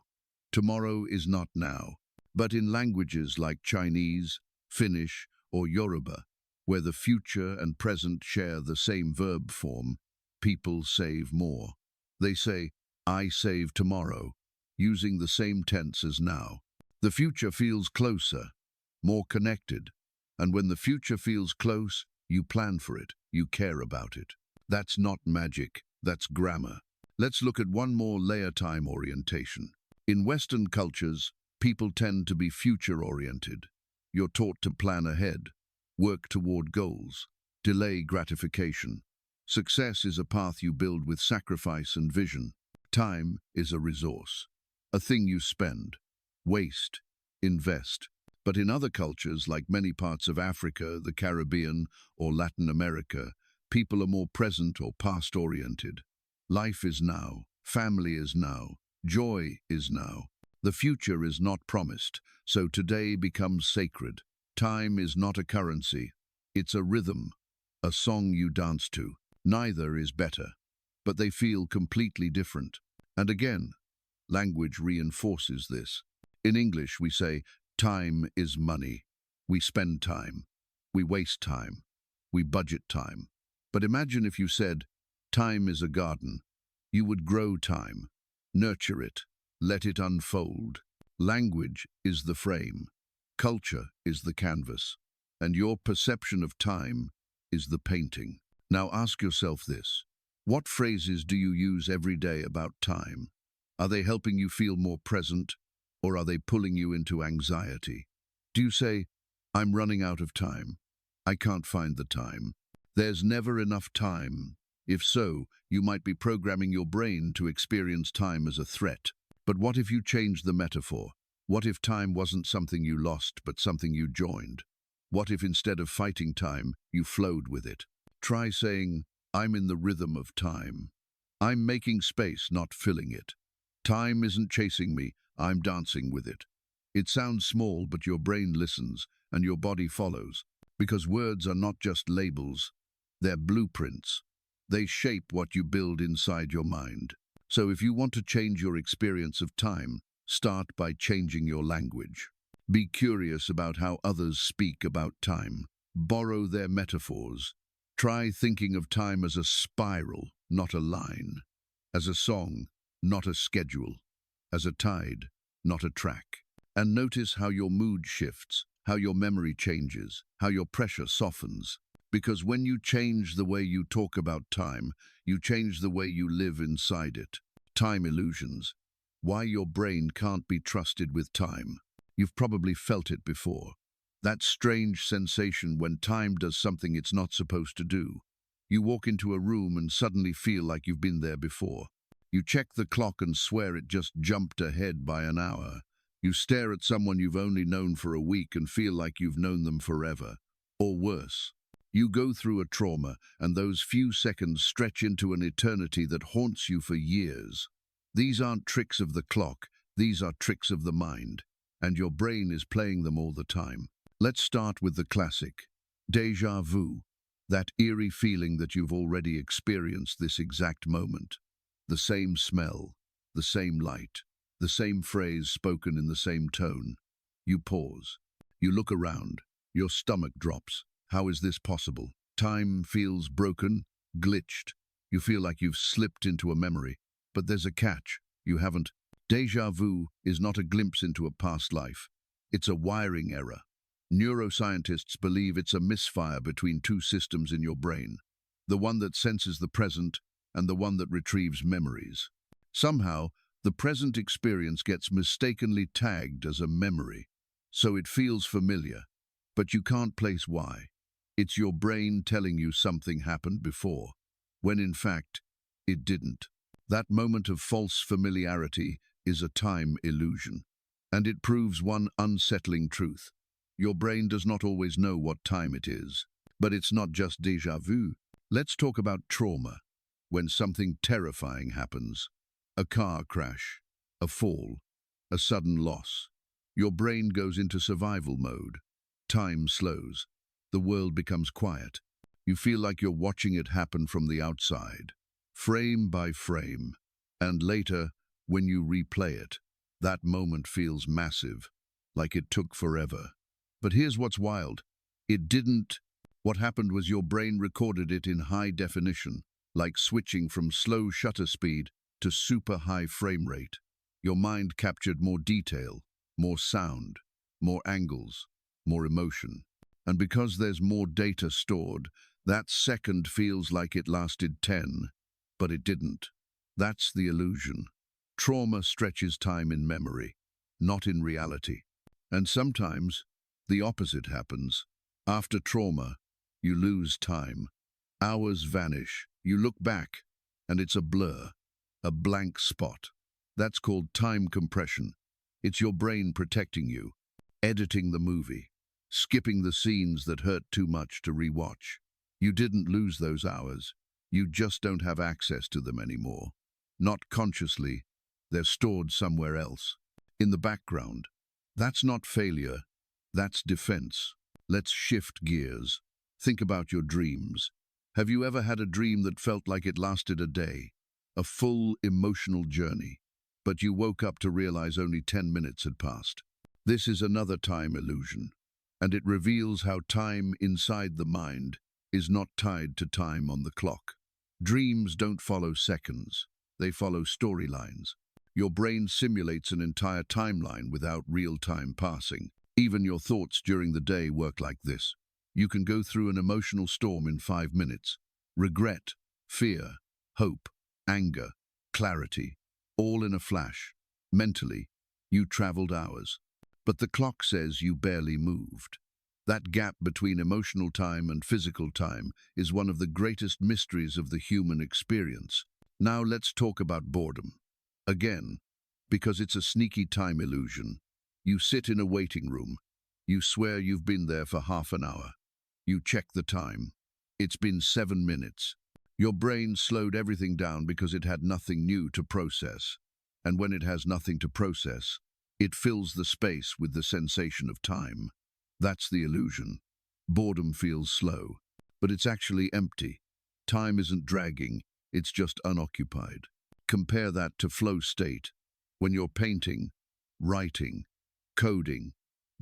Tomorrow is not now. But in languages like Chinese, Finnish, or Yoruba, where the future and present share the same verb form, people save more. They say, I save tomorrow, using the same tense as now. The future feels closer, more connected, and when the future feels close, you plan for it, you care about it. That's not magic, that's grammar. Let's look at one more layer: time orientation. In Western cultures, people tend to be future-oriented. You're taught to plan ahead, work toward goals, delay gratification. Success is a path you build with sacrifice and vision. Time is a resource, a thing you spend, waste, invest. But in other cultures, like many parts of Africa, the Caribbean, or Latin America, people are more present or past-oriented. Life is now, family is now, joy is now. The future is not promised, so today becomes sacred. Time is not a currency, it's a rhythm, a song you dance to. Neither is better, but they feel completely different. And again, language reinforces this. In English, we say, time is money. We spend time. We waste time. We budget time. But imagine if you said, time is a garden. You would grow time, nurture it, let it unfold. Language is the frame. Culture is the canvas. And your perception of time is the painting. Now ask yourself this. What phrases do you use every day about time? Are they helping you feel more present, or are they pulling you into anxiety? Do you say, I'm running out of time. I can't find the time. There's never enough time. If so, you might be programming your brain to experience time as a threat. But what if you changed the metaphor? What if time wasn't something you lost, but something you joined? What if instead of fighting time, you flowed with it? Try saying, I'm in the rhythm of time. I'm making space, not filling it. Time isn't chasing me, I'm dancing with it. It sounds small, but your brain listens, and your body follows. Because words are not just labels, they're blueprints. They shape what you build inside your mind. So if you want to change your experience of time, start by changing your language. Be curious about how others speak about time. Borrow their metaphors. Try thinking of time as a spiral, not a line. As a song, not a schedule. As a tide, not a track. And notice how your mood shifts, how your memory changes, how your pressure softens. Because when you change the way you talk about time, you change the way you live inside it. Time illusions. Why your brain can't be trusted with time. You've probably felt it before. That strange sensation when time does something it's not supposed to do. You walk into a room and suddenly feel like you've been there before. You check the clock and swear it just jumped ahead by an hour. You stare at someone you've only known for a week and feel like you've known them forever. Or worse, You go through a trauma, and those few seconds stretch into an eternity that haunts you for years. These aren't tricks of the clock, these are tricks of the mind, and your brain is playing them all the time. Let's start with the classic. Déjà vu, that eerie feeling that you've already experienced this exact moment. The same smell, the same light, the same phrase spoken in the same tone. You pause. You look around. Your stomach drops. How is this possible? Time feels broken, glitched. You feel like you've slipped into a memory. But there's a catch. You haven't. Déjà vu is not a glimpse into a past life. It's a wiring error. Neuroscientists believe it's a misfire between two systems in your brain, the one that senses the present and the one that retrieves memories. Somehow, the present experience gets mistakenly tagged as a memory, so it feels familiar, but you can't place why. It's your brain telling you something happened before, when in fact, it didn't. That moment of false familiarity is a time illusion, and it proves one unsettling truth. Your brain does not always know what time it is. But it's not just déjà vu. Let's talk about trauma. When something terrifying happens, a car crash, a fall, a sudden loss, your brain goes into survival mode. Time slows. The world becomes quiet. You feel like you're watching it happen from the outside, frame by frame. And later, when you replay it, that moment feels massive, like it took forever. But here's what's wild. It didn't. What happened was your brain recorded it in high definition, like switching from slow shutter speed to super high frame rate. Your mind captured more detail, more sound, more angles, more emotion. And because there's more data stored, that second feels like it lasted 10, but it didn't. That's the illusion. Trauma stretches time in memory, not in reality. And sometimes, the opposite happens. After trauma, you lose time. Hours vanish. You look back, and it's a blur, a blank spot. That's called time compression. It's your brain protecting you, editing the movie, skipping the scenes that hurt too much to rewatch. You didn't lose those hours. You just don't have access to them anymore. Not consciously. They're stored somewhere else, in the background. That's not failure. That's defense. Let's shift gears. Think about your dreams. Have you ever had a dream that felt like it lasted a day? A full emotional journey. But you woke up to realize only 10 minutes had passed. This is another time illusion, and it reveals how time inside the mind is not tied to time on the clock. Dreams don't follow seconds. They follow storylines. Your brain simulates an entire timeline without real time passing. Even your thoughts during the day work like this. You can go through an emotional storm in 5 minutes. Regret, fear, hope, anger, clarity, all in a flash. Mentally, you traveled hours. But the clock says you barely moved. That gap between emotional time and physical time is one of the greatest mysteries of the human experience. Now let's talk about boredom. Again, because it's a sneaky time illusion. You sit in a waiting room. You swear you've been there for half an hour. You check the time. It's been 7 minutes. Your brain slowed everything down because it had nothing new to process. And when it has nothing to process, it fills the space with the sensation of time. That's the illusion. Boredom feels slow, but it's actually empty. Time isn't dragging, it's just unoccupied. Compare that to flow state, when you're painting, writing, coding,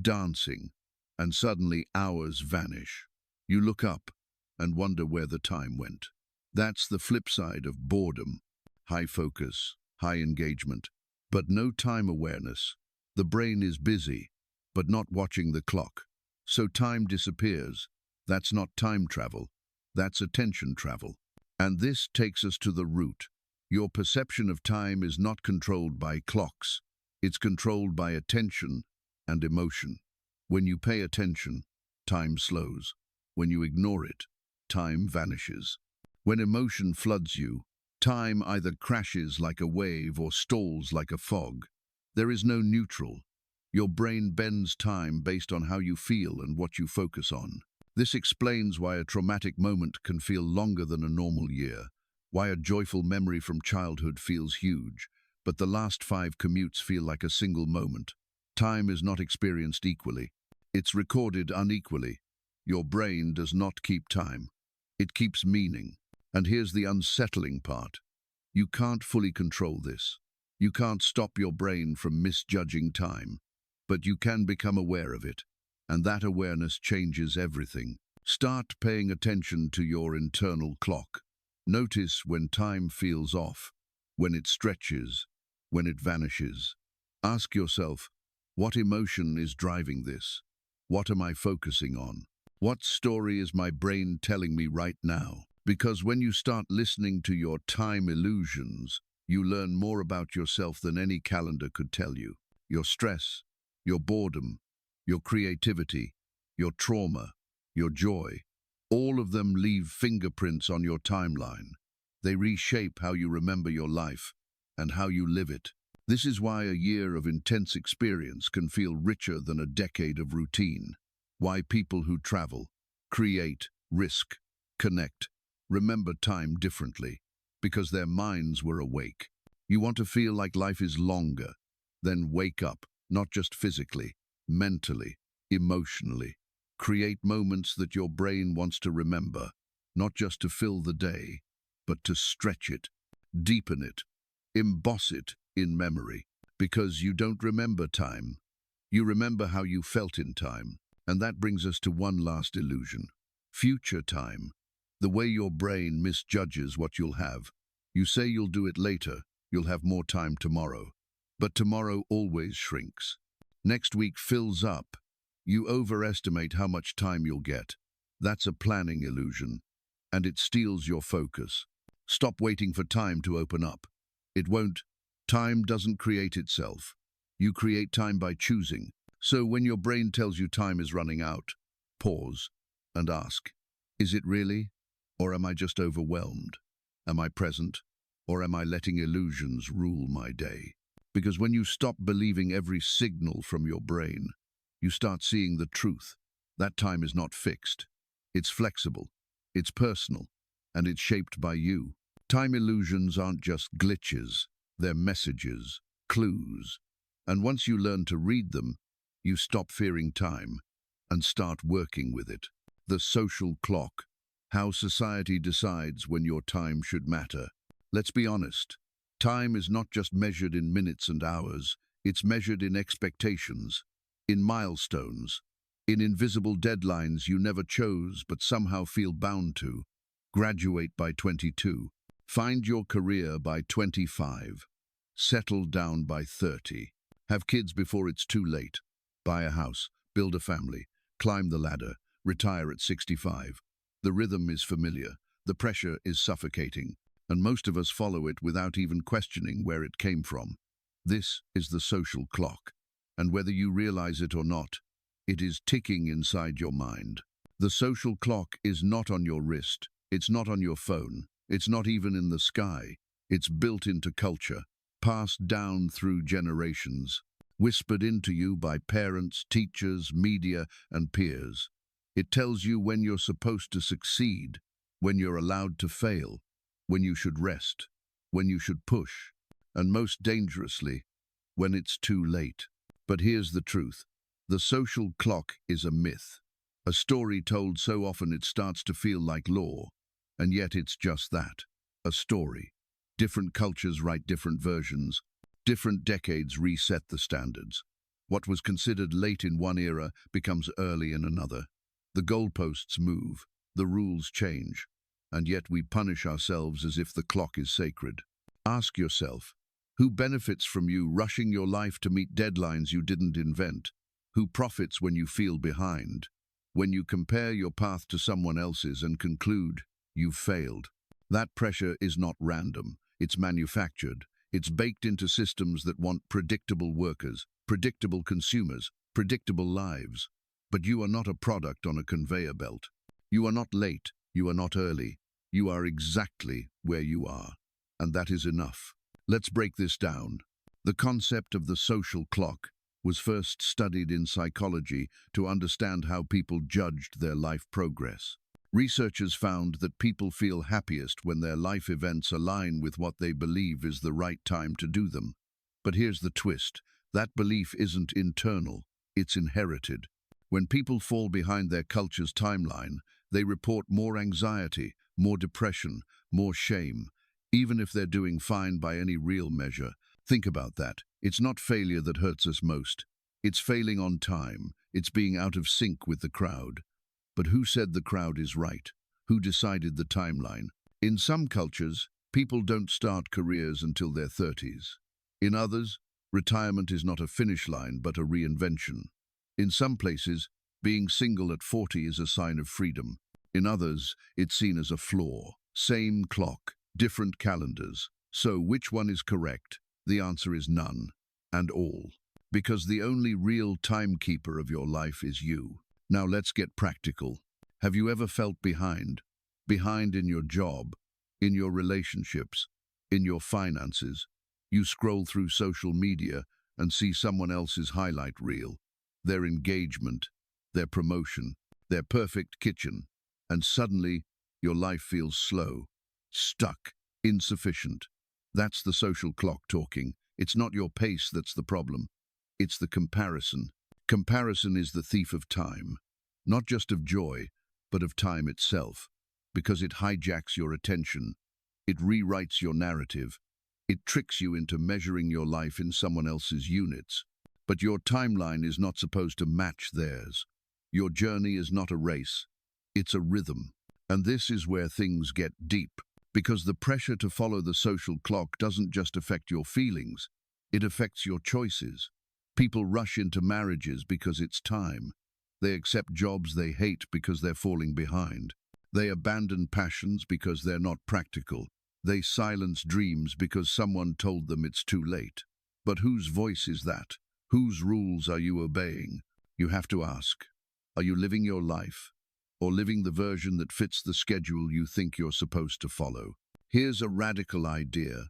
dancing, and suddenly hours vanish. You look up and wonder where the time went. That's the flip side of boredom. High focus, high engagement, but no time awareness. The brain is busy, but not watching the clock. So time disappears. That's not time travel. That's attention travel. And this takes us to the root. Your perception of time is not controlled by clocks. It's controlled by attention and emotion. When you pay attention, time slows. When you ignore it, time vanishes. When emotion floods you, time either crashes like a wave or stalls like a fog. There is no neutral. Your brain bends time based on how you feel and what you focus on. This explains why a traumatic moment can feel longer than a normal year, why a joyful memory from childhood feels huge, but the last 5 commutes feel like a single moment. Time is not experienced equally. It's recorded unequally. Your brain does not keep time. It keeps meaning. And here's the unsettling part. You can't fully control this. You can't stop your brain from misjudging time, but you can become aware of it, and that awareness changes everything. Start paying attention to your internal clock. Notice when time feels off, when it stretches, when it vanishes. Ask yourself, what emotion is driving this? What am I focusing on? What story is my brain telling me right now? Because when you start listening to your time illusions, you learn more about yourself than any calendar could tell you. Your stress, your boredom, your creativity, your trauma, your joy, all of them leave fingerprints on your timeline. They reshape how you remember your life and how you live it. This is why a year of intense experience can feel richer than a decade of routine. Why people who travel, create, risk, connect, remember time differently, because their minds were awake. You want to feel like life is longer, then wake up, not just physically, mentally, emotionally. Create moments that your brain wants to remember, not just to fill the day, but to stretch it, deepen it, emboss it in memory. Because you don't remember time, you remember how you felt in time. And that brings us to one last illusion. Future time. The way your brain misjudges what you'll have. You say you'll do it later, you'll have more time tomorrow. But tomorrow always shrinks. Next week fills up. You overestimate how much time you'll get. That's a planning illusion, and it steals your focus. Stop waiting for time to open up. It won't. Time doesn't create itself. You create time by choosing. So when your brain tells you time is running out, pause and ask, is it really? Or am I just overwhelmed? Am I present? Or am I letting illusions rule my day? Because when you stop believing every signal from your brain, you start seeing the truth. That time is not fixed. It's flexible, it's personal, and it's shaped by you. Time illusions aren't just glitches, they're messages, clues. And once you learn to read them, you stop fearing time and start working with it. The social clock. How society decides when your time should matter. Let's be honest. Time is not just measured in minutes and hours. It's measured in expectations, in milestones, in invisible deadlines you never chose but somehow feel bound to. Graduate by 22. Find your career by 25. Settle down by 30. Have kids before it's too late. Buy a house, build a family, climb the ladder, retire at 65. The rhythm is familiar, the pressure is suffocating, and most of us follow it without even questioning where it came from. This is the social clock, and whether you realize it or not, it is ticking inside your mind. The social clock is not on your wrist, it's not on your phone, it's not even in the sky. It's built into culture, passed down through generations, whispered into you by parents, teachers, media, and peers. It tells you when you're supposed to succeed, when you're allowed to fail, when you should rest, when you should push, and most dangerously, when it's too late. But here's the truth. The social clock is a myth, a story told so often it starts to feel like law, and yet it's just that, a story. Different cultures write different versions. Different decades reset the standards. What was considered late in one era becomes early in another. The goalposts move, the rules change, and yet we punish ourselves as if the clock is sacred. Ask yourself, who benefits from you rushing your life to meet deadlines you didn't invent? Who profits when you feel behind? When you compare your path to someone else's and conclude you've failed? That pressure is not random, it's manufactured. It's baked into systems that want predictable workers, predictable consumers, predictable lives. But you are not a product on a conveyor belt. You are not late, you are not early. You are exactly where you are. And that is enough. Let's break this down. The concept of the social clock. was first studied in psychology to understand how people judged their life progress. Researchers found that people feel happiest when their life events align with what they believe is the right time to do them. But here's the twist. That belief isn't internal, it's inherited. When people fall behind their culture's timeline, they report more anxiety, more depression, more shame, even if they're doing fine by any real measure. Think about that. It's not failure that hurts us most. It's failing on time. It's being out of sync with the crowd. But who said the crowd is right? Who decided the timeline? In some cultures, people don't start careers until their 30s. In others, retirement is not a finish line but a reinvention. In some places, being single at 40 is a sign of freedom. In others, it's seen as a flaw. Same clock, different calendars. So which one is correct? The answer is none, and all. Because the only real timekeeper of your life is you. Now let's get practical. Have you ever felt behind? Behind in your job, in your relationships, in your finances? You scroll through social media and see someone else's highlight reel, their engagement, their promotion, their perfect kitchen, and suddenly your life feels slow, stuck, insufficient. That's the social clock talking. It's not your pace that's the problem. It's the comparison. Comparison is the thief of time, not just of joy, but of time itself, because it hijacks your attention. It rewrites your narrative. It tricks you into measuring your life in someone else's units. But your timeline is not supposed to match theirs. Your journey is not a race. It's a rhythm. And this is where things get deep, because the pressure to follow the social clock doesn't just affect your feelings, it affects your choices. People rush into marriages because it's time. They accept jobs they hate because they're falling behind. They abandon passions because they're not practical. They silence dreams because someone told them it's too late. But whose voice is that? Whose rules are you obeying? You have to ask. Are you living your life, or living the version that fits the schedule you think you're supposed to follow? Here's a radical idea.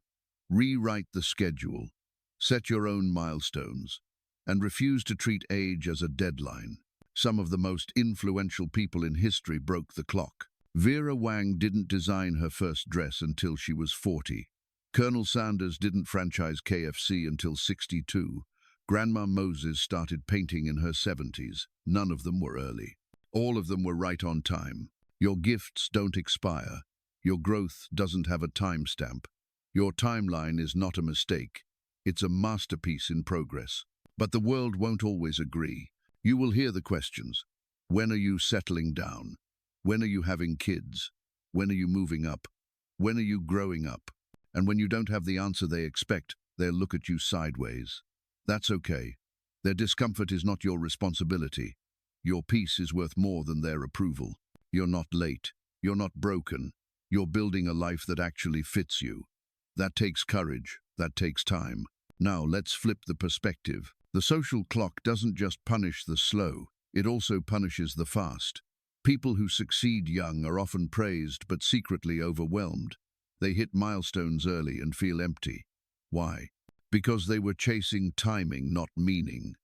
Rewrite the schedule. Set your own milestones. And refuse to treat age as a deadline. Some of the most influential people in history broke the clock. Vera Wang didn't design her first dress until she was 40. Colonel Sanders didn't franchise KFC until 62. Grandma Moses started painting in her 70s. None of them were early. All of them were right on time. Your gifts don't expire. Your growth doesn't have a timestamp. Your timeline is not a mistake. It's a masterpiece in progress. But the world won't always agree. You will hear the questions. When are you settling down? When are you having kids? When are you moving up? When are you growing up? And when you don't have the answer they expect, they'll look at you sideways. That's okay. Their discomfort is not your responsibility. Your peace is worth more than their approval. You're not late. You're not broken. You're building a life that actually fits you. That takes courage. That takes time. Now let's flip the perspective. The social clock doesn't just punish the slow, it also punishes the fast. People who succeed young are often praised but secretly overwhelmed. They hit milestones early and feel empty. Why? Because they were chasing timing, not meaning.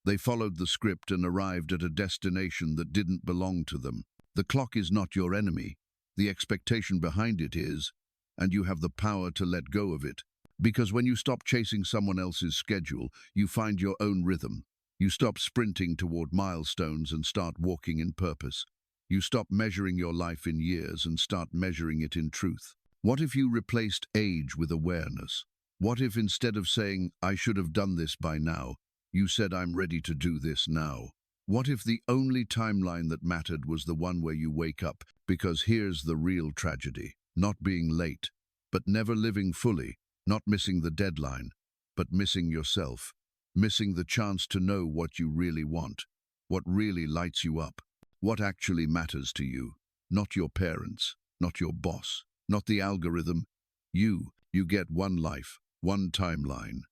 They followed the script and arrived at a destination that didn't belong to them. The clock is not your enemy. The expectation behind it is, and you have the power to let go of it. Because when you stop chasing someone else's schedule, you find your own rhythm. You stop sprinting toward milestones and start walking in purpose. You stop measuring your life in years and start measuring it in truth. What if you replaced age with awareness? What if instead of saying, I should have done this by now, you said, I'm ready to do this now? What if the only timeline that mattered was the one where you wake up? Because here's the real tragedy. Not being late, but never living fully. Not missing the deadline, but missing yourself. Missing the chance to know what you really want, what really lights you up, what actually matters to you. Not your parents, not your boss, not the algorithm. You get one life, one timeline,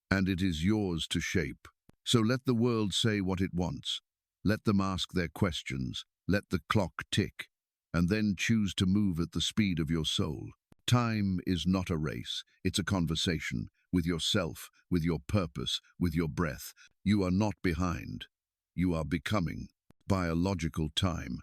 and it is yours to shape. So let the world say what it wants. Let them ask their questions. Let the clock tick, and then choose to move at the speed of your soul. Time is not a race, it's a conversation. with yourself, with your purpose, with your breath. You are not behind. You are becoming. Biological time.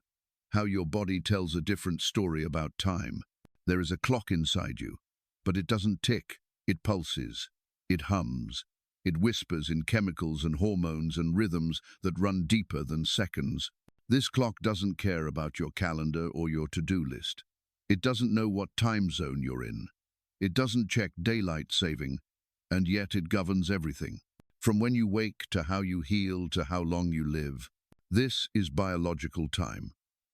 How your body tells a different story about time. There is a clock inside you, but it doesn't tick. It pulses. It hums. It whispers in chemicals and hormones and rhythms that run deeper than seconds. This clock doesn't care about your calendar or your to-do list. It doesn't know what time zone you're in. It doesn't check daylight saving, and yet it governs everything. From when you wake to how you heal to how long you live. This is biological time.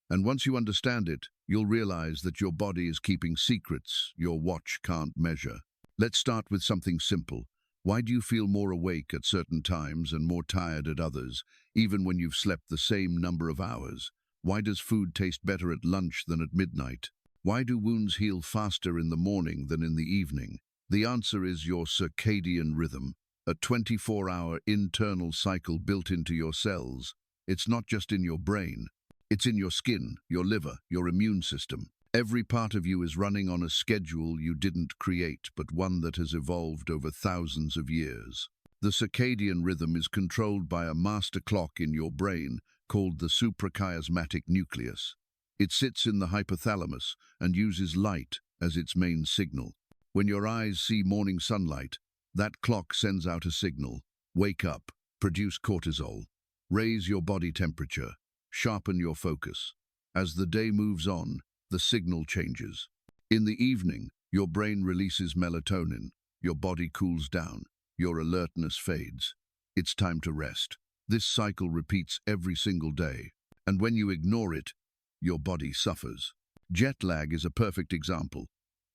And once you understand it, you'll realize that your body is keeping secrets your watch can't measure. Let's start with something simple. Why do you feel more awake at certain times and more tired at others, even when you've slept the same number of hours? Why does food taste better at lunch than at midnight? Why do wounds heal faster in the morning than in the evening? The answer is your circadian rhythm, a 24-hour internal cycle built into your cells. It's not just in your brain. It's in your skin, your liver, your immune system. Every part of you is running on a schedule you didn't create, but one that has evolved over thousands of years. The circadian rhythm is controlled by a master clock in your brain called the suprachiasmatic nucleus. It sits in the hypothalamus and uses light as its main signal. When your eyes see morning sunlight, that clock sends out a signal. Wake up, produce cortisol, raise your body temperature, sharpen your focus. As the day moves on, the signal changes. In the evening, your brain releases melatonin, your body cools down, your alertness fades. It's time to rest. This cycle repeats every single day, and when you ignore it, your body suffers. Jet lag is a perfect example.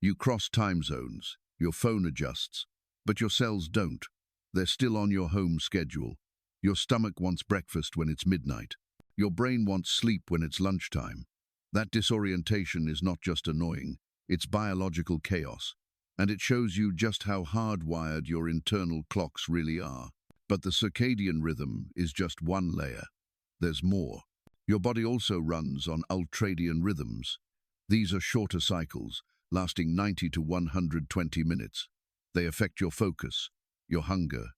You cross time zones, your phone adjusts, but your cells don't. They're still on your home schedule. Your stomach wants breakfast when it's midnight. Your brain wants sleep when it's lunchtime. That disorientation is not just annoying, it's biological chaos, and it shows you just how hardwired your internal clocks really are. But the circadian rhythm is just one layer. There's more. Your body also runs on ultradian rhythms. These are shorter cycles, lasting 90 to 120 minutes. They affect your focus, your hunger,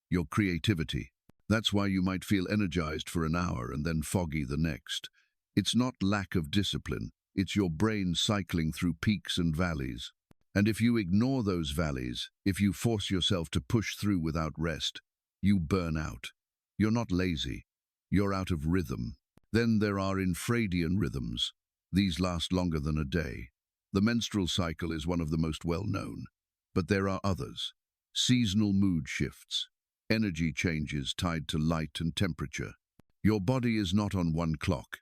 your creativity. That's why you might feel energized for an hour and then foggy the next. It's not lack of discipline, it's your brain cycling through peaks and valleys. And if you ignore those valleys, if you force yourself to push through without rest, you burn out. You're not lazy, you're out of rhythm. Then there are infradian rhythms. These last longer than a day. The menstrual cycle is one of the most well-known, but there are others. Seasonal mood shifts, energy changes tied to light and temperature. Your body is not on one clock.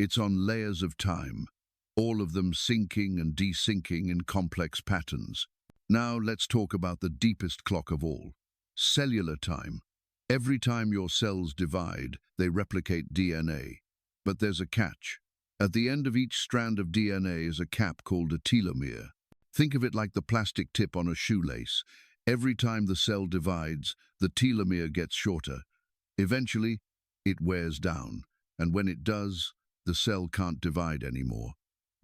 It's on layers of time, all of them syncing and desyncing in complex patterns. Now let's talk about the deepest clock of all, cellular time. Every time your cells divide, they replicate DNA. But there's a catch. At the end of each strand of DNA is a cap called a telomere. Think of it like the plastic tip on a shoelace. Every time the cell divides, the telomere gets shorter. Eventually, it wears down, and when it does, the cell can't divide anymore.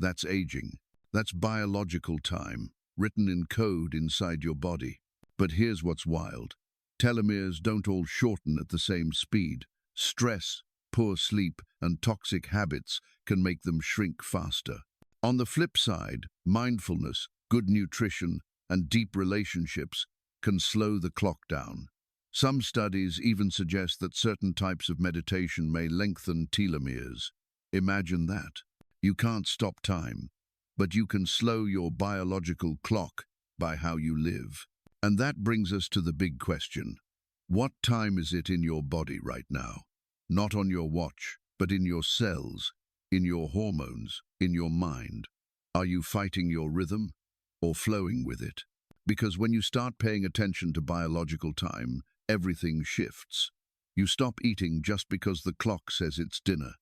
That's aging. That's biological time, written in code inside your body. But here's what's wild. Telomeres don't all shorten at the same speed. Stress, poor sleep, and toxic habits can make them shrink faster. On the flip side, mindfulness, good nutrition, and deep relationships can slow the clock down. Some studies even suggest that certain types of meditation may lengthen telomeres. Imagine that. You can't stop time, but you can slow your biological clock by how you live. And that brings us to the big question. What time is it in your body right now? Not on your watch, but in your cells, in your hormones, in your mind. Are you fighting your rhythm or flowing with it? Because when you start paying attention to biological time, everything shifts. You stop eating just because the clock says it's dinner.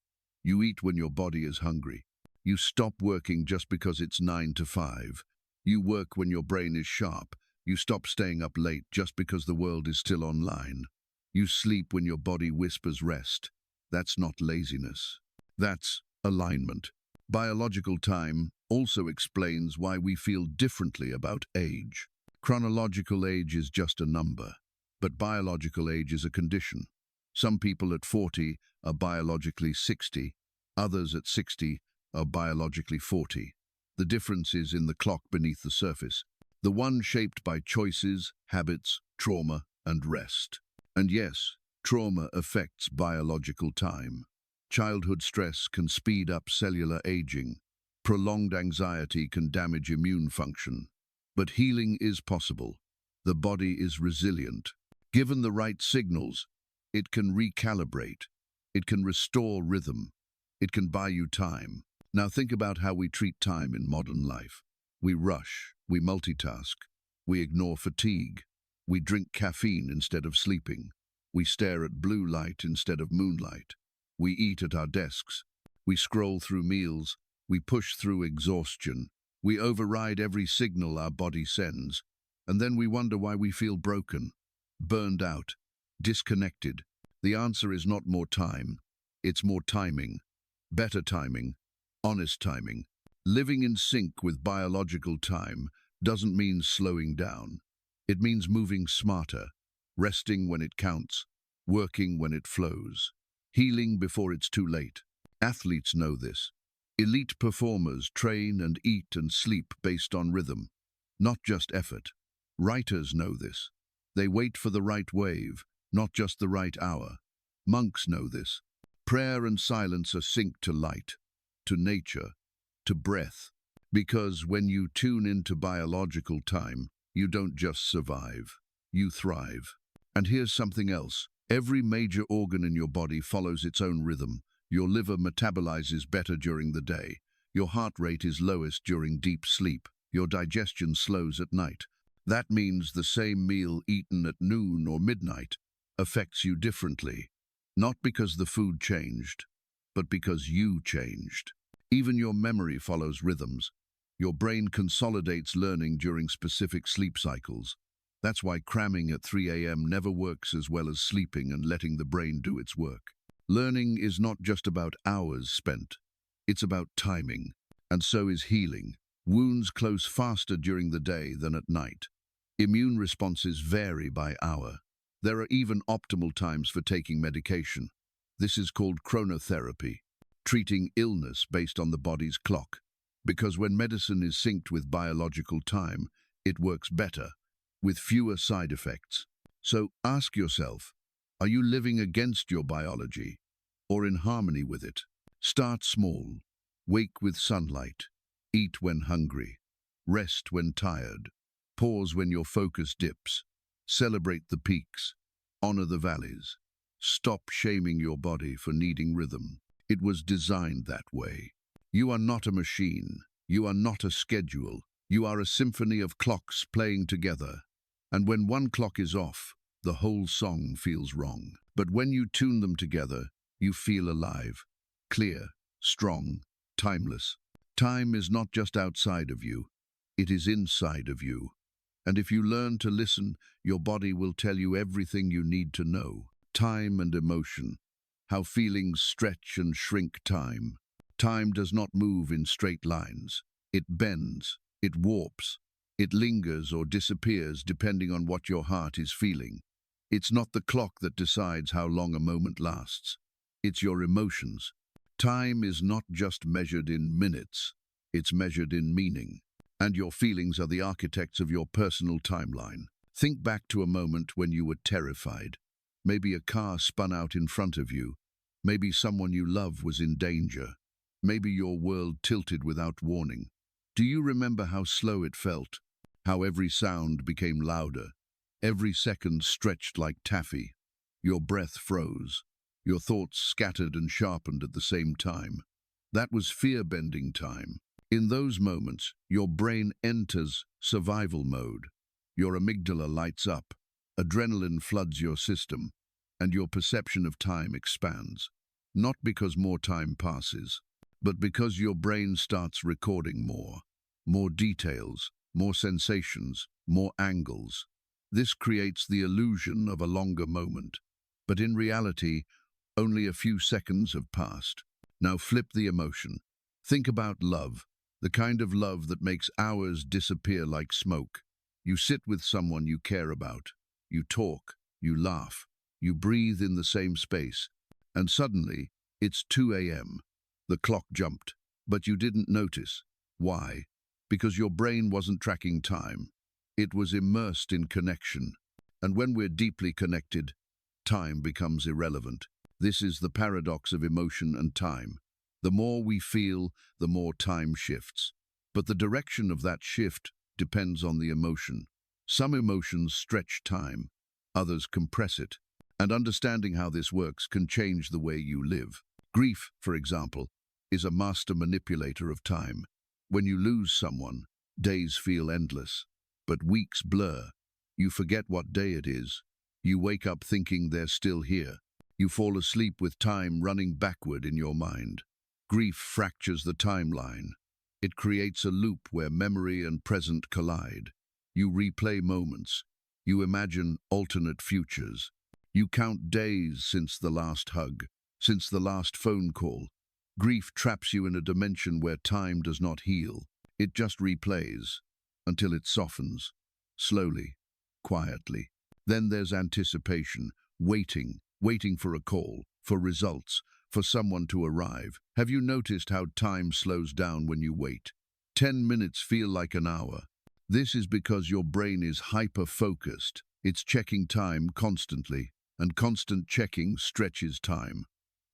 You eat when your body is hungry. You stop working just because it's 9 to 5. You work when your brain is sharp. You stop staying up late just because the world is still online. You sleep when your body whispers rest. That's not laziness. That's alignment. Biological time also explains why we feel differently about age. Chronological age is just a number, but biological age is a condition. Some people at 40 are biologically 60, others at 60 are biologically 40. The difference is in the clock beneath the surface, the one shaped by choices, habits, trauma, and rest. And yes, trauma affects biological time. Childhood stress can speed up cellular aging. Prolonged anxiety can damage immune function. But healing is possible. The body is resilient. Given the right signals, it can recalibrate. It can restore rhythm. It can buy you time. Now think about how we treat time in modern life. We rush, we multitask, we ignore fatigue, we drink caffeine instead of sleeping, we stare at blue light instead of moonlight, we eat at our desks, we scroll through meals, we push through exhaustion, we override every signal our body sends, and then we wonder why we feel broken, burned out, disconnected. The answer is not more time, it's more timing, better timing, honest timing. Living in sync with biological time doesn't mean slowing down. It means moving smarter, resting when it counts, working when it flows, healing before it's too late. Athletes know this. Elite performers train and eat and sleep based on rhythm, not just effort. Writers know this. They wait for the right wave, not just the right hour. Monks know this. Prayer and silence are synced to light, to nature, to breath. Because when you tune into biological time, you don't just survive, you thrive. And here's something else. Every major organ in your body follows its own rhythm. Your liver metabolizes better during the day. Your heart rate is lowest during deep sleep. Your digestion slows at night. That means the same meal eaten at noon or midnight affects you differently. Not because the food changed, but because you changed. Even your memory follows rhythms. Your brain consolidates learning during specific sleep cycles. That's why cramming at 3 a.m. never works as well as sleeping and letting the brain do its work. Learning is not just about hours spent. It's about timing. And so is healing. Wounds close faster during the day than at night. Immune responses vary by hour. There are even optimal times for taking medication. This is called chronotherapy, treating illness based on the body's clock. Because when medicine is synced with biological time, it works better, with fewer side effects. So ask yourself, are you living against your biology or in harmony with it? Start small. Wake with sunlight. Eat when hungry. Rest when tired. Pause when your focus dips. Celebrate the peaks. Honor the valleys. Stop shaming your body for needing rhythm. It was designed that way. You are not a machine. You are not a schedule. You are a symphony of clocks playing together. And when one clock is off, the whole song feels wrong. But when you tune them together, you feel alive, clear, strong, timeless. Time is not just outside of you. It is inside of you. And if you learn to listen, your body will tell you everything you need to know. Time and emotion. How feelings stretch and shrink time. Time does not move in straight lines. It bends, it warps, it lingers or disappears depending on what your heart is feeling. It's not the clock that decides how long a moment lasts. It's your emotions. Time is not just measured in minutes. It's measured in meaning. And your feelings are the architects of your personal timeline. Think back to a moment when you were terrified. Maybe a car spun out in front of you. Maybe someone you love was in danger. Maybe your world tilted without warning. Do you remember how slow it felt? How every sound became louder? Every second stretched like taffy. Your breath froze. Your thoughts scattered and sharpened at the same time. That was fear-bending time. In those moments, your brain enters survival mode. Your amygdala lights up. Adrenaline floods your system, and your perception of time expands. Not because more time passes, but because your brain starts recording more details, more sensations, more angles. This creates the illusion of a longer moment, but in reality, only a few seconds have passed. Now flip the emotion. Think about love, the kind of love that makes hours disappear like smoke. You sit with someone you care about. You talk, you laugh, you breathe in the same space, and suddenly it's 2 a.m. The clock jumped, but you didn't notice. Why? Because your brain wasn't tracking time. It was immersed in connection. And when we're deeply connected, time becomes irrelevant. This is the paradox of emotion and time. The more we feel, the more time shifts. But the direction of that shift depends on the emotion. Some emotions stretch time, others compress it. And understanding how this works can change the way you live. Grief, for example, is a master manipulator of time. When you lose someone, days feel endless, but weeks blur. You forget what day it is. You wake up thinking they're still here. You fall asleep with time running backward in your mind. Grief fractures the timeline. It creates a loop where memory and present collide. You replay moments. You imagine alternate futures. You count days since the last hug, since the last phone call. Grief traps you in a dimension where time does not heal. It just replays until it softens, slowly, quietly. Then there's anticipation, waiting for a call, for results, for someone to arrive. Have you noticed how time slows down when you wait? 10 minutes feel like an hour. This is because your brain is hyper-focused. It's checking time constantly, and constant checking stretches time,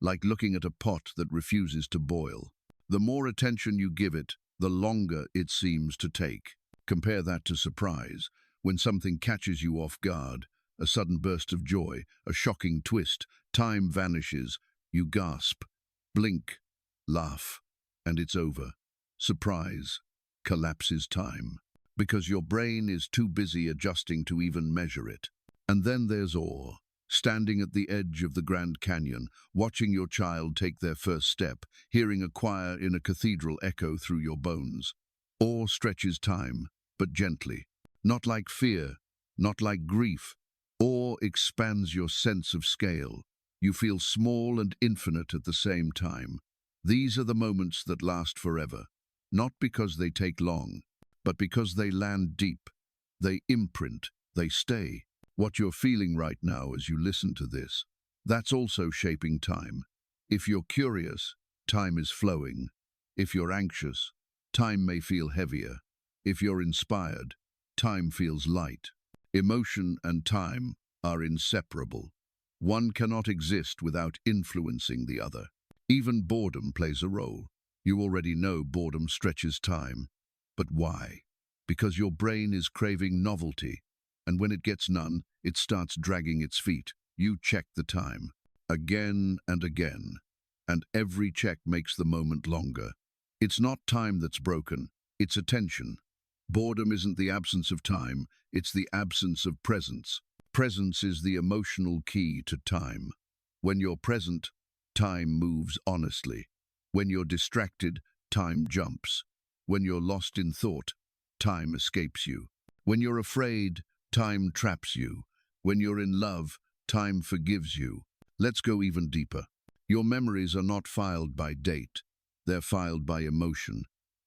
like looking at a pot that refuses to boil. The more attention you give it, the longer it seems to take. Compare that to surprise, when something catches you off guard, a sudden burst of joy, a shocking twist, time vanishes, you gasp, blink, laugh, and it's over. Surprise collapses time, because your brain is too busy adjusting to even measure it. And then there's awe. Standing at the edge of the Grand Canyon, watching your child take their first step, hearing a choir in a cathedral echo through your bones. Awe stretches time, but gently. Not like fear, not like grief. Awe expands your sense of scale. You feel small and infinite at the same time. These are the moments that last forever, not because they take long, but because they land deep. They imprint, they stay. What you're feeling right now as you listen to this, that's also shaping time. If you're curious, time is flowing. If you're anxious, time may feel heavier. If you're inspired, time feels light. Emotion and time are inseparable. One cannot exist without influencing the other. Even boredom plays a role. You already know boredom stretches time. But why? Because your brain is craving novelty. And when it gets none, it starts dragging its feet. You check the time, again and again, and every check makes the moment longer. It's not time that's broken, it's attention. Boredom isn't the absence of time, it's the absence of presence. Presence is the emotional key to time. When you're present, time moves honestly. When you're distracted, time jumps. When you're lost in thought, time escapes you. When you're afraid, time traps you. When you're in love, time forgives you. Let's go even deeper. Your memories are not filed by date. They're filed by emotion.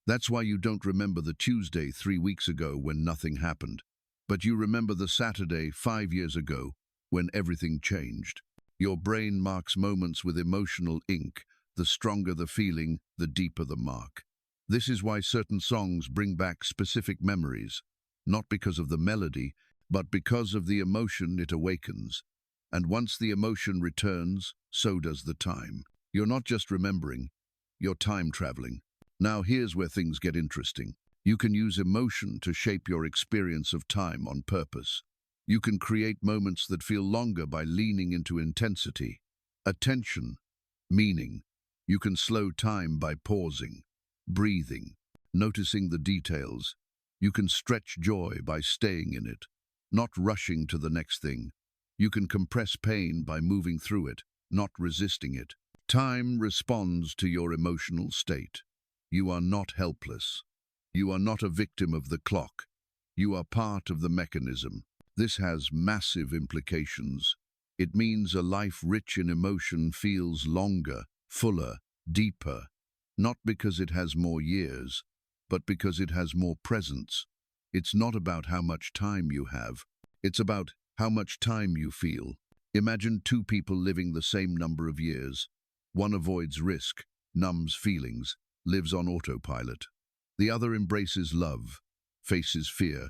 That's why you don't remember the Tuesday 3 weeks ago when nothing happened. But you remember the Saturday 5 years ago when everything changed. Your brain marks moments with emotional ink. The stronger the feeling, the deeper the mark. This is why certain songs bring back specific memories, not because of the melody, but because of the emotion it awakens. And once the emotion returns, so does the time. You're not just remembering, you're time traveling. Now here's where things get interesting. You can use emotion to shape your experience of time on purpose. You can create moments that feel longer by leaning into intensity, attention, meaning. You can slow time by pausing, breathing, noticing the details. You can stretch joy by staying in it, not rushing to the next thing. You can compress pain by moving through it, not resisting it. Time responds to your emotional state. You are not helpless. You are not a victim of the clock. You are part of the mechanism. This has massive implications. It means a life rich in emotion feels longer, fuller, deeper, not because it has more years, but because it has more presence. It's not about how much time you have. It's about how much time you feel. Imagine two people living the same number of years. One avoids risk, numbs feelings, lives on autopilot. The other embraces love, faces fear,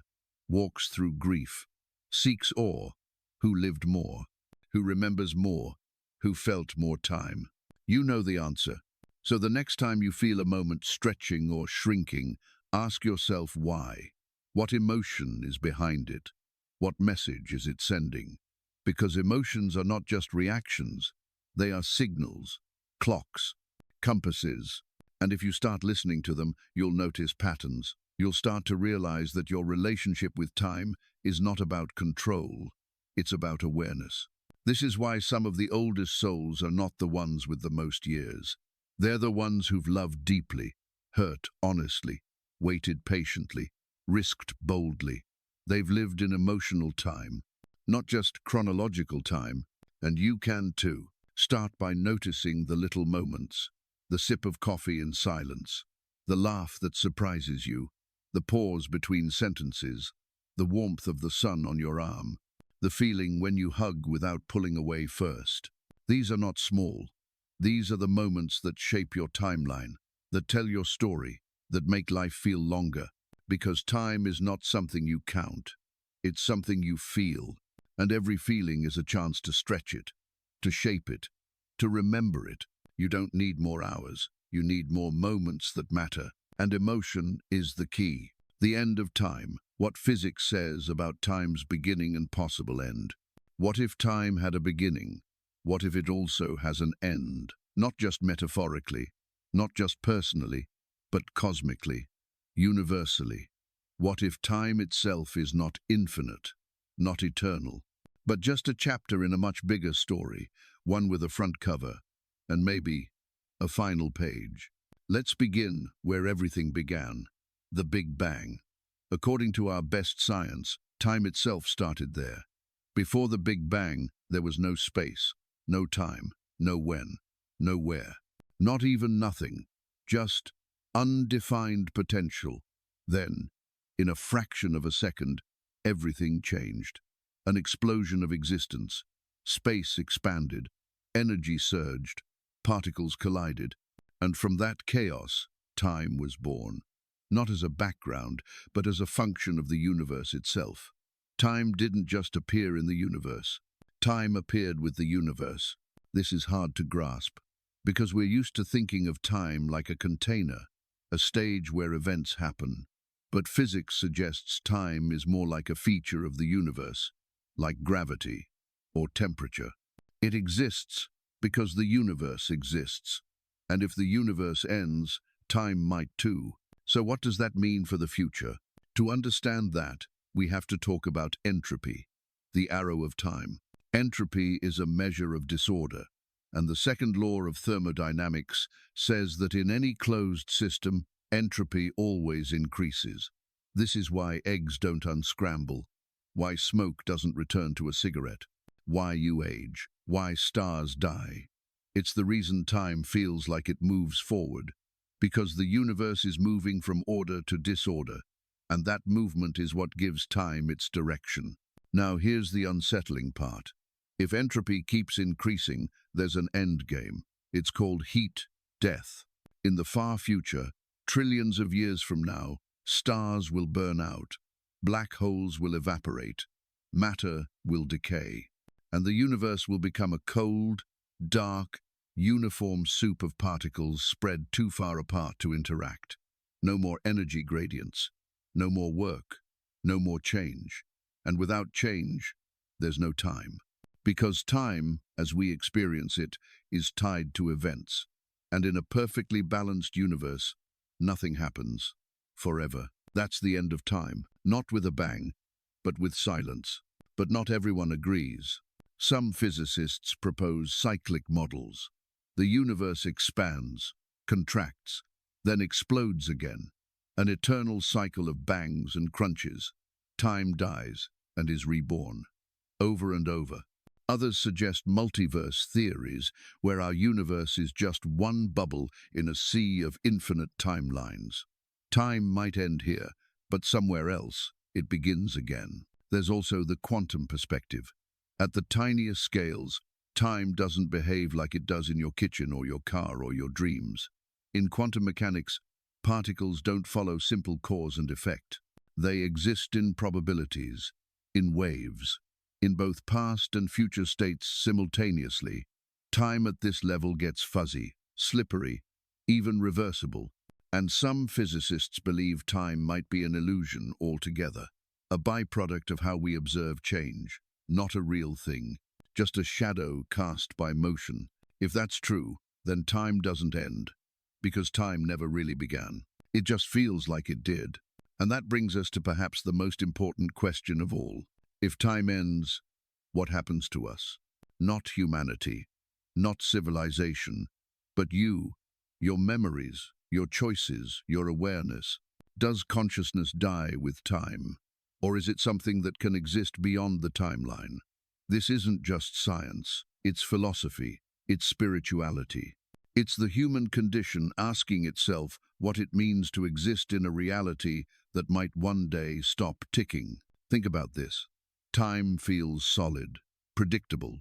walks through grief, seeks awe. Who lived more? Who remembers more? Who felt more time? You know the answer. So the next time you feel a moment stretching or shrinking, ask yourself why. What emotion is behind it? What message is it sending? Because emotions are not just reactions, they are signals, clocks, compasses. And if you start listening to them, you'll notice patterns. You'll start to realize that your relationship with time is not about control, it's about awareness. This is why some of the oldest souls are not the ones with the most years. They're the ones who've loved deeply, hurt honestly, waited patiently, risked boldly. They've lived in emotional time, not just chronological time, and you can too. Start by noticing the little moments, the sip of coffee in silence, the laugh that surprises you, the pause between sentences, the warmth of the sun on your arm, the feeling when you hug without pulling away first. These are not small. These are the moments that shape your timeline, that tell your story, that make life feel longer. Because time is not something you count. It's something you feel, and every feeling is a chance to stretch it, to shape it, to remember it. You don't need more hours. You need more moments that matter. And emotion is the key. The end of time. What physics says about time's beginning and possible end. What if time had a beginning? What if it also has an end? Not just metaphorically, not just personally, but cosmically, universally. What if time itself is not infinite, not eternal, but just a chapter in a much bigger story, one with a front cover, and maybe a final page? Let's begin where everything began, the Big Bang. According to our best science, time itself started there. Before the Big Bang, there was no space, no time, no when, no where. Not even nothing, just undefined potential. Then, in a fraction of a second, everything changed. An explosion of existence. Space expanded, energy surged, particles collided, and from that chaos, time was born. Not as a background, but as a function of the universe itself. Time didn't just appear in the universe. Time appeared with the universe. This is hard to grasp, because we're used to thinking of time like a container, a stage where events happen. But physics suggests time is more like a feature of the universe, like gravity or temperature. It exists because the universe exists. And if the universe ends, time might too. So what does that mean for the future? To understand that, we have to talk about entropy, the arrow of time. Entropy is a measure of disorder, and the second law of thermodynamics says that in any closed system, entropy always increases. This is why eggs don't unscramble, why smoke doesn't return to a cigarette, why you age, why stars die. It's the reason time feels like it moves forward, because the universe is moving from order to disorder, and that movement is what gives time its direction. Now here's the unsettling part. If entropy keeps increasing, there's an end game. It's called heat death. In the far future, trillions of years from now, stars will burn out, black holes will evaporate, matter will decay, and the universe will become a cold, dark, uniform soup of particles spread too far apart to interact. No more energy gradients, no more work, no more change. And without change, there's no time. Because time, as we experience it, is tied to events. And in a perfectly balanced universe, nothing happens forever. That's the end of time, not with a bang, but with silence. But not everyone agrees. Some physicists propose cyclic models. The universe expands, contracts, then explodes again. An eternal cycle of bangs and crunches. Time dies and is reborn, over and over. Others suggest multiverse theories, where our universe is just one bubble in a sea of infinite timelines. Time might end here, but somewhere else, it begins again. There's also the quantum perspective. At the tiniest scales, time doesn't behave like it does in your kitchen or your car or your dreams. In quantum mechanics, particles don't follow simple cause and effect. They exist in probabilities, in waves, in both past and future states simultaneously. Time at this level gets fuzzy, slippery, even reversible, and some physicists believe time might be an illusion altogether, a byproduct of how we observe change, not a real thing, just a shadow cast by motion. If that's true, then time doesn't end, because time never really began. It just feels like it did. And that brings us to perhaps the most important question of all. If time ends, what happens to us? Not humanity, not civilization, but you, your memories, your choices, your awareness. Does consciousness die with time? Or is it something that can exist beyond the timeline? This isn't just science, it's philosophy, it's spirituality. It's the human condition asking itself what it means to exist in a reality that might one day stop ticking. Think about this. Time feels solid, predictable,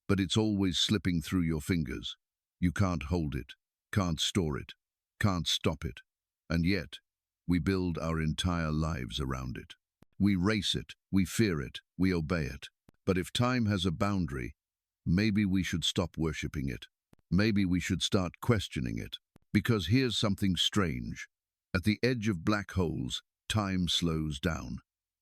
but it's always slipping through your fingers. You can't hold it, can't store it, can't stop it. And yet, we build our entire lives around it. We race it, we fear it, we obey it. But if time has a boundary, maybe we should stop worshipping it. Maybe we should start questioning it. Because here's something strange. At the edge of black holes, time slows down.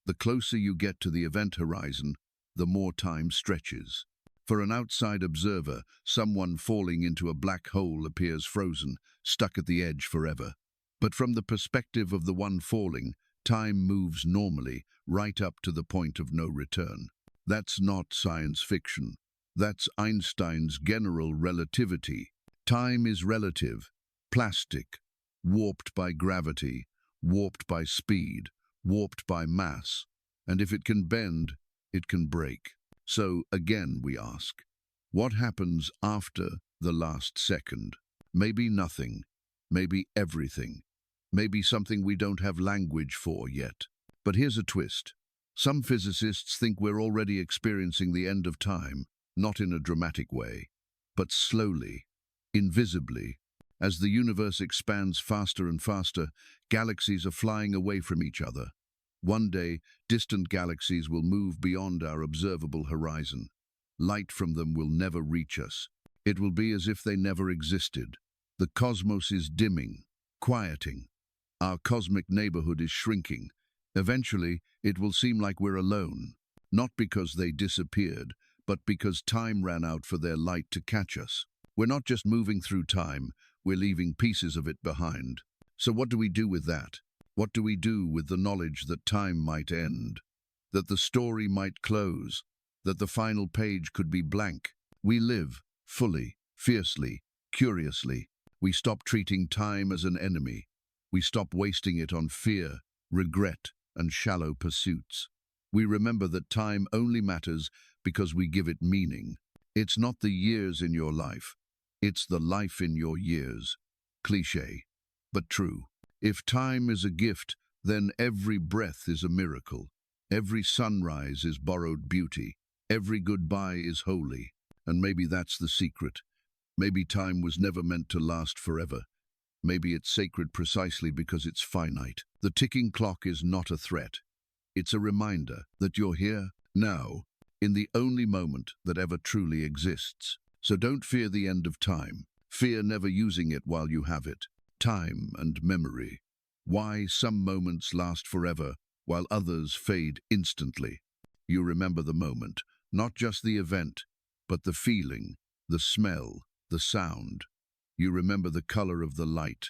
The closer you get to the event horizon, the more time stretches. For an outside observer, someone falling into a black hole appears frozen, stuck at the edge forever. But from the perspective of the one falling, time moves normally, right up to the point of no return. That's not science fiction. That's Einstein's general relativity. Time is relative, plastic, warped by gravity, warped by speed, warped by mass. And if it can bend, it can break. So, again, we ask, what happens after the last second? Maybe nothing, maybe everything, maybe something we don't have language for yet. But here's a twist. Some physicists think we're already experiencing the end of time, not in a dramatic way, but slowly, invisibly. As the universe expands faster and faster, galaxies are flying away from each other. One day, distant galaxies will move beyond our observable horizon. Light from them will never reach us. It will be as if they never existed. The cosmos is dimming, quieting. Our cosmic neighborhood is shrinking. Eventually, it will seem like we're alone, not because they disappeared, but because time ran out for their light to catch us. We're not just moving through time, we're leaving pieces of it behind. So what do we do with that? What do we do with the knowledge that time might end, that the story might close, that the final page could be blank? We live, fully, fiercely, curiously. We stop treating time as an enemy. We stop wasting it on fear, regret, and shallow pursuits. We remember that time only matters because we give it meaning. It's not the years in your life, it's the life in your years. Cliché, but true. If time is a gift, then every breath is a miracle. Every sunrise is borrowed beauty. Every goodbye is holy. And maybe that's the secret. Maybe time was never meant to last forever. Maybe it's sacred precisely because it's finite. The ticking clock is not a threat. It's a reminder that you're here, now, in the only moment that ever truly exists. So don't fear the end of time. Fear never using it while you have it. Time and memory. Why some moments last forever while others fade instantly. You remember the moment, not just the event, but the feeling, the smell, the sound. You remember the color of the light,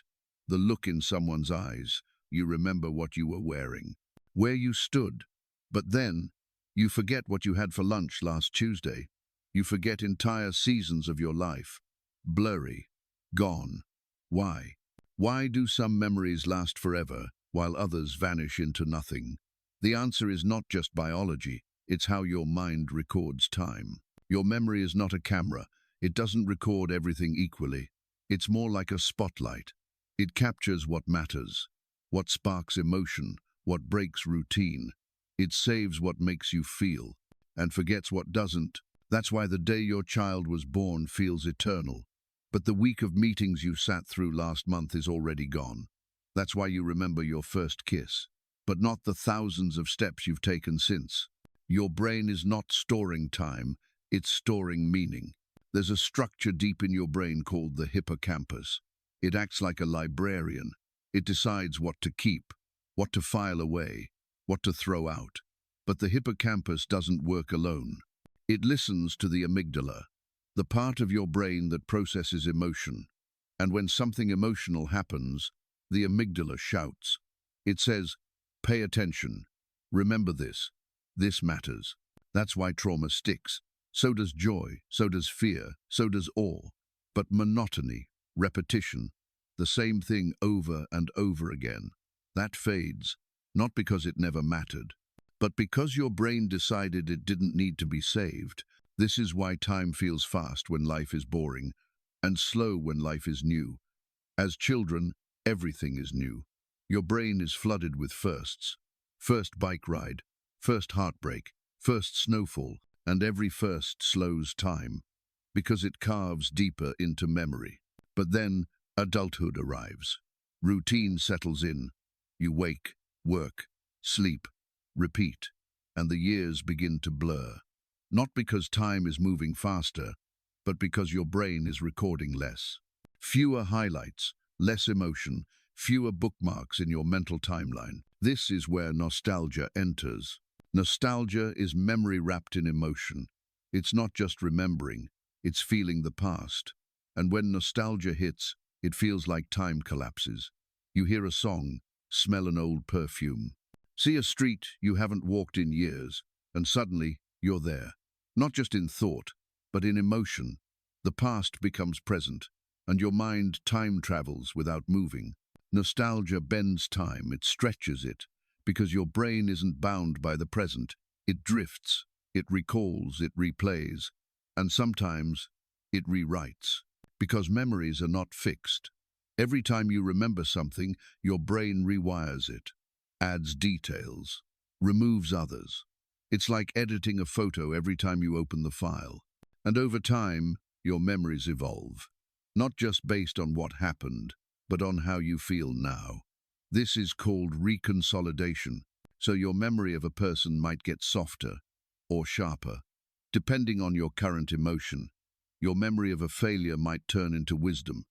the look in someone's eyes. You remember what you were wearing, where you stood. But then, you forget what you had for lunch last Tuesday. You forget entire seasons of your life. Blurry. Gone. Why? Why do some memories last forever, while others vanish into nothing? The answer is not just biology, it's how your mind records time. Your memory is not a camera. It doesn't record everything equally. It's more like a spotlight. It captures what matters, what sparks emotion, what breaks routine. It saves what makes you feel and forgets what doesn't. That's why the day your child was born feels eternal. But the week of meetings you sat through last month is already gone. That's why you remember your first kiss, but not the thousands of steps you've taken since. Your brain is not storing time, it's storing meaning. There's a structure deep in your brain called the hippocampus. It acts like a librarian. It decides what to keep, what to file away, what to throw out. But the hippocampus doesn't work alone. It listens to the amygdala, the part of your brain that processes emotion. And when something emotional happens, the amygdala shouts. It says, "Pay attention. Remember this. This matters." That's why trauma sticks. So does joy, so does fear, so does awe. But monotony, repetition, the same thing over and over again, that fades, not because it never mattered, but because your brain decided it didn't need to be saved. This is why time feels fast when life is boring, and slow when life is new. As children, everything is new. Your brain is flooded with firsts. First bike ride, first heartbreak, first snowfall, and every first slows time, because it carves deeper into memory. But then adulthood arrives. Routine settles in. You wake, work, sleep, repeat, and the years begin to blur. Not because time is moving faster, but because your brain is recording less. Fewer highlights, less emotion, fewer bookmarks in your mental timeline. This is where nostalgia enters. Nostalgia is memory wrapped in emotion. It's not just remembering, it's feeling the past. And when nostalgia hits, it feels like time collapses. You hear a song, smell an old perfume, see a street you haven't walked in years, and suddenly you're there. Not just in thought, but in emotion. The past becomes present, and your mind time travels without moving. Nostalgia bends time, it stretches it, because your brain isn't bound by the present. It drifts, it recalls, it replays, and sometimes it rewrites. Because memories are not fixed. Every time you remember something, your brain rewires it, adds details, removes others. It's like editing a photo every time you open the file. And over time, your memories evolve, not just based on what happened, but on how you feel now. This is called reconsolidation, so your memory of a person might get softer or sharper, depending on your current emotion. Your memory of a failure might turn into wisdom.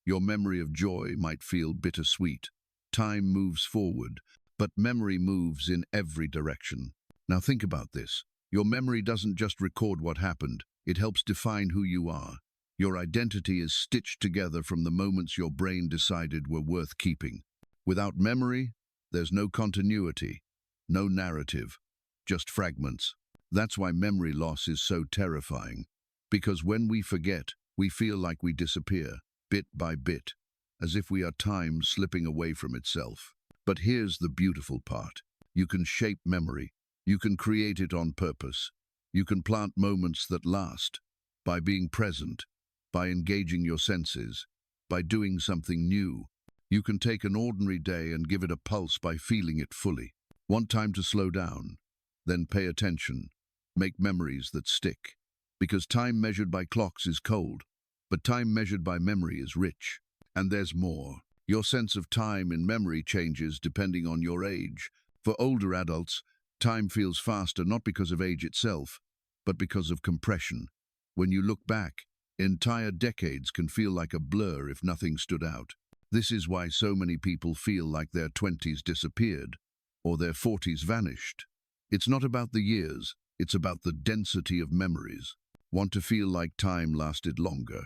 Your memory of joy might feel bittersweet. Time moves forward, but memory moves in every direction. Now think about this. Your memory doesn't just record what happened, it helps define who you are. Your identity is stitched together from the moments your brain decided were worth keeping. Without memory, there's no continuity, no narrative, just fragments. That's why memory loss is so terrifying. Because when we forget, we feel like we disappear, bit by bit, as if we are time slipping away from itself. But here's the beautiful part. You can shape memory. You can create it on purpose. You can plant moments that last by being present, by engaging your senses, by doing something new. You can take an ordinary day and give it a pulse by feeling it fully. Want time to slow down? Then pay attention. Make memories that stick. Because time measured by clocks is cold, but time measured by memory is rich. And there's more. Your sense of time in memory changes depending on your age. For older adults, time feels faster not because of age itself, but because of compression. When you look back, entire decades can feel like a blur if nothing stood out. This is why so many people feel like their 20s disappeared, or their 40s vanished. It's not about the years, it's about the density of memories. Want to feel like time lasted longer?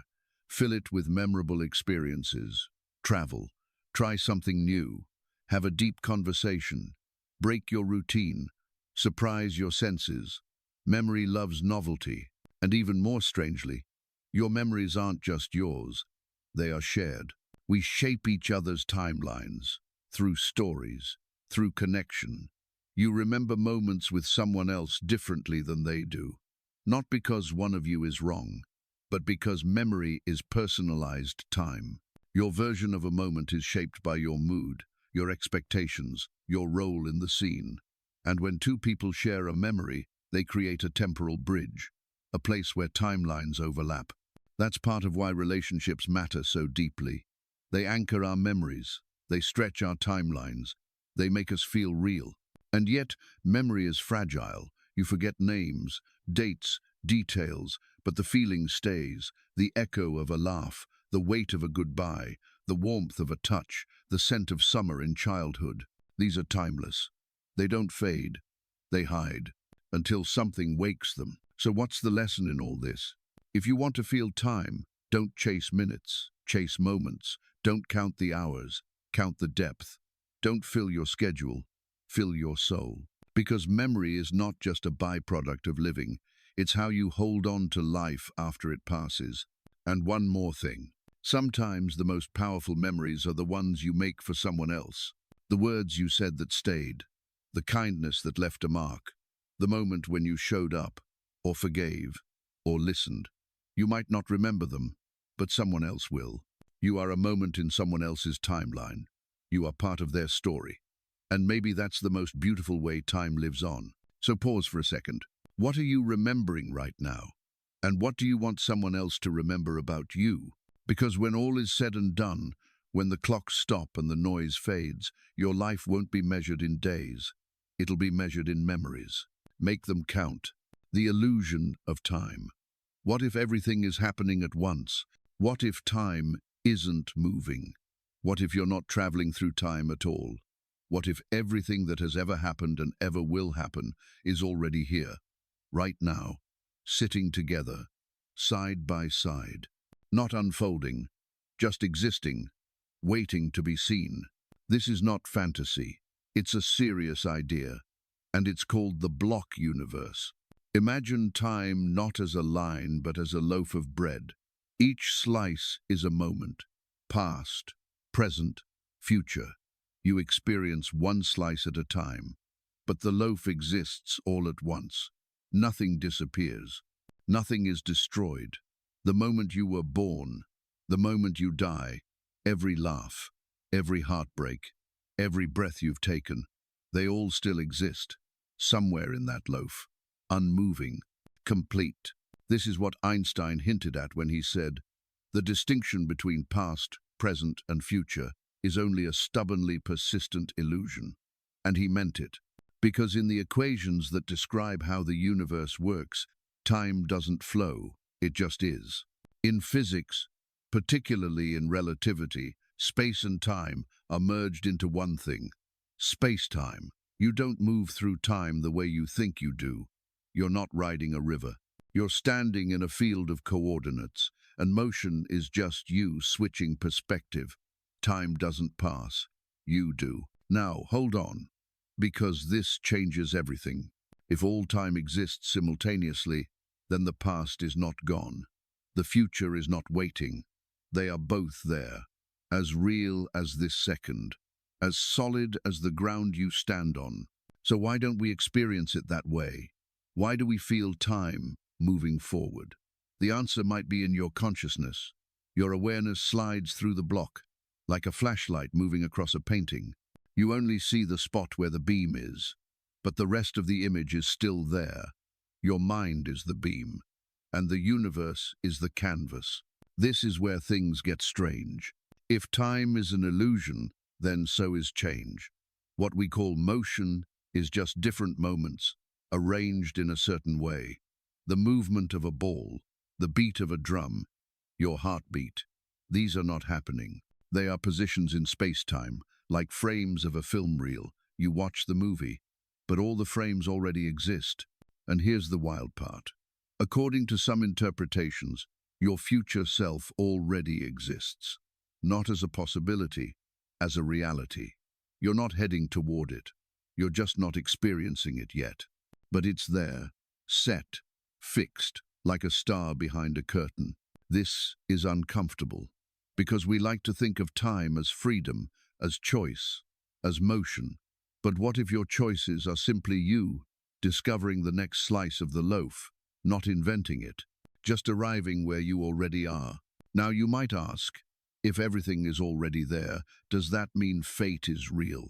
Fill it with memorable experiences. Travel. Try something new. Have a deep conversation. Break your routine. Surprise your senses. Memory loves novelty. And even more strangely, your memories aren't just yours. They are shared. We shape each other's timelines, through stories, through connection. You remember moments with someone else differently than they do. Not because one of you is wrong, but because memory is personalized time. Your version of a moment is shaped by your mood, your expectations, your role in the scene. And when two people share a memory, they create a temporal bridge, a place where timelines overlap. That's part of why relationships matter so deeply. They anchor our memories, they stretch our timelines, they make us feel real. And yet, memory is fragile. You forget names, dates, details, but the feeling stays, the echo of a laugh, the weight of a goodbye, the warmth of a touch, the scent of summer in childhood. These are timeless. They don't fade, they hide, until something wakes them. So what's the lesson in all this? If you want to feel time, don't chase minutes, chase moments. Don't count the hours, count the depth. Don't fill your schedule, fill your soul. Because memory is not just a byproduct of living, it's how you hold on to life after it passes. And one more thing. Sometimes the most powerful memories are the ones you make for someone else. The words you said that stayed, the kindness that left a mark, the moment when you showed up, or forgave, or listened. You might not remember them, but someone else will. You are a moment in someone else's timeline. You are part of their story. And maybe that's the most beautiful way time lives on. So pause for a second. What are you remembering right now? And what do you want someone else to remember about you? Because when all is said and done, when the clocks stop and the noise fades, your life won't be measured in days. It'll be measured in memories. Make them count. The illusion of time. What if everything is happening at once? What if time isn't moving? What if you're not traveling through time at all? What if everything that has ever happened and ever will happen is already here, right now, sitting together, side by side, not unfolding, just existing, waiting to be seen? This is not fantasy. It's a serious idea, and it's called the block universe. Imagine time not as a line, but as a loaf of bread. Each slice is a moment, past, present, future. You experience one slice at a time, but the loaf exists all at once. Nothing disappears. Nothing is destroyed. The moment you were born, the moment you die, every laugh, every heartbreak, every breath you've taken, they all still exist, somewhere in that loaf, unmoving, complete. This is what Einstein hinted at when he said, "The distinction between past, present, and future is only a stubbornly persistent illusion." And he meant it, because in the equations that describe how the universe works, time doesn't flow, it just is. In physics, particularly in relativity, space and time are merged into one thing, space-time. You don't move through time the way you think you do. You're not riding a river. You're standing in a field of coordinates, and motion is just you switching perspective. Time doesn't pass. You do. Now, hold on, because this changes everything. If all time exists simultaneously, then the past is not gone. The future is not waiting. They are both there, as real as this second, as solid as the ground you stand on. So why don't we experience it that way? Why do we feel time moving forward? The answer might be in your consciousness. Your awareness slides through the block, like a flashlight moving across a painting. You only see the spot where the beam is, but the rest of the image is still there. Your mind is the beam, and the universe is the canvas. This is where things get strange. If time is an illusion, then so is change. What we call motion is just different moments, arranged in a certain way. The movement of a ball, the beat of a drum, your heartbeat. These are not happening. They are positions in space-time, like frames of a film reel. You watch the movie, but all the frames already exist. And here's the wild part. According to some interpretations, your future self already exists. Not as a possibility, as a reality. You're not heading toward it. You're just not experiencing it yet. But it's there, set, fixed, like a star behind a curtain. This is uncomfortable, because we like to think of time as freedom, as choice, as motion. But what if your choices are simply you, discovering the next slice of the loaf, not inventing it, just arriving where you already are? Now you might ask, If everything is already there, does that mean fate is real?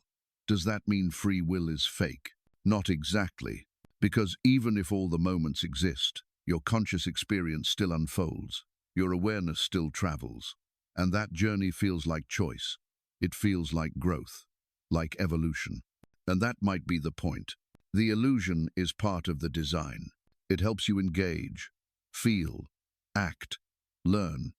Does that mean free will is fake? Not exactly, because even if all the moments exist, your conscious experience still unfolds, your awareness still travels, and that journey feels like choice. It feels like growth, like evolution. And that might be the point. The illusion is part of the design. It helps you engage, feel, act, learn.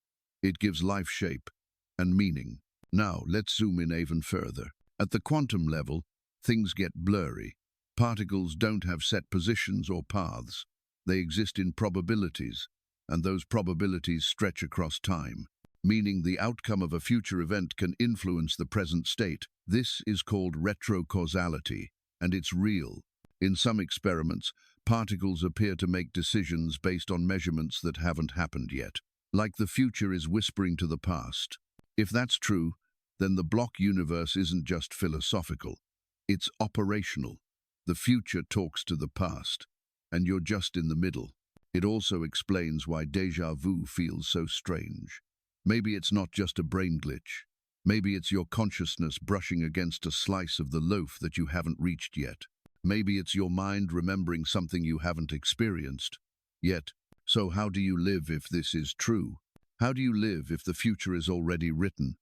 It gives life shape and meaning. Now, let's zoom in even further. At the quantum level, things get blurry. Particles don't have set positions or paths. They exist in probabilities, and those probabilities stretch across time, meaning the outcome of a future event can influence the present state. This is called retrocausality, and it's real. In some experiments, particles appear to make decisions based on measurements that haven't happened yet, like the future is whispering to the past. If that's true, then the block universe isn't just philosophical, it's operational. The future talks to the past, and you're just in the middle. It also explains why déjà vu feels so strange. Maybe it's not just a brain glitch. Maybe it's your consciousness brushing against a slice of the loaf that you haven't reached yet. Maybe it's your mind remembering something you haven't experienced yet. So how do you live if this is true? How do you live if the future is already written?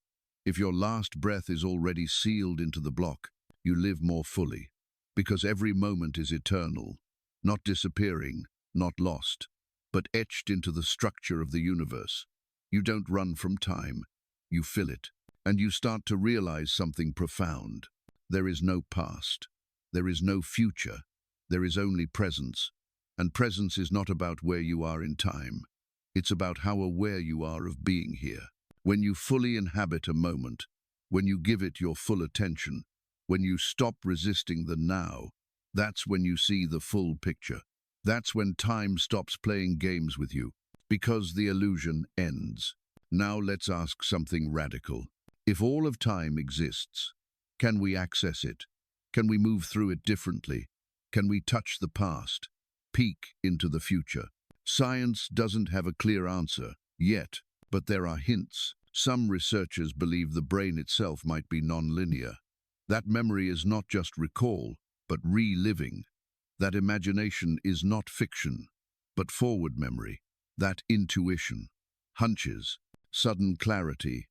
If your last breath is already sealed into the block, you live more fully. Because every moment is eternal, not disappearing, not lost, but etched into the structure of the universe. You don't run from time, you fill it, and you start to realize something profound. There is no past, there is no future, there is only presence. And presence is not about where you are in time, it's about how aware you are of being here. When you fully inhabit a moment, when you give it your full attention, when you stop resisting the now, that's when you see the full picture. That's when time stops playing games with you, because the illusion ends. Now let's ask something radical. If all of time exists, can we access it? Can we move through it differently? Can we touch the past, peek into the future? Science doesn't have a clear answer yet, but there are hints. Some researchers believe the brain itself might be non-linear. That memory is not just recall, but reliving. That imagination is not fiction, but forward memory. That intuition, hunches, sudden clarity,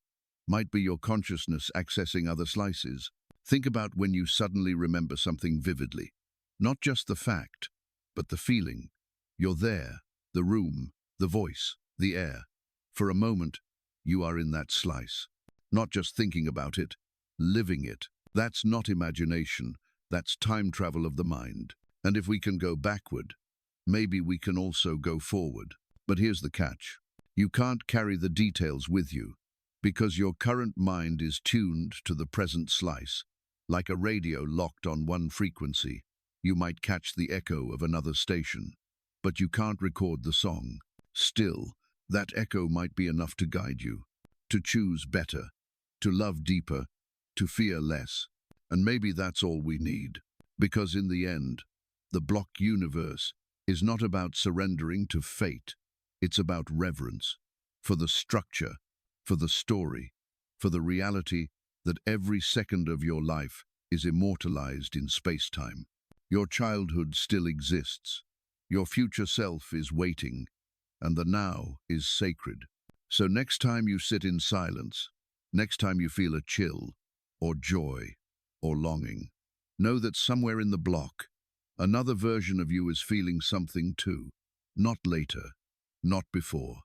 might be your consciousness accessing other slices. Think about when you suddenly remember something vividly. Not just the fact, but the feeling. You're there, the room, the voice, the air. For a moment, you are in that slice. Not just thinking about it, living it. That's not imagination, that's time travel of the mind. And if we can go backward, maybe we can also go forward. But here's the catch. You can't carry the details with you, because your current mind is tuned to the present slice. Like a radio locked on one frequency, you might catch the echo of another station, but you can't record the song. Still, that echo might be enough to guide you, to choose better, to love deeper, to fear less. And maybe that's all we need, because in the end, the block universe is not about surrendering to fate. It's about reverence for the structure, for the story, for the reality that every second of your life is immortalized in space-time. Your childhood still exists. Your future self is waiting, and the now is sacred. So next time you sit in silence, next time you feel a chill, or joy, or longing, know that somewhere in the block, another version of you is feeling something too. Not later, not before,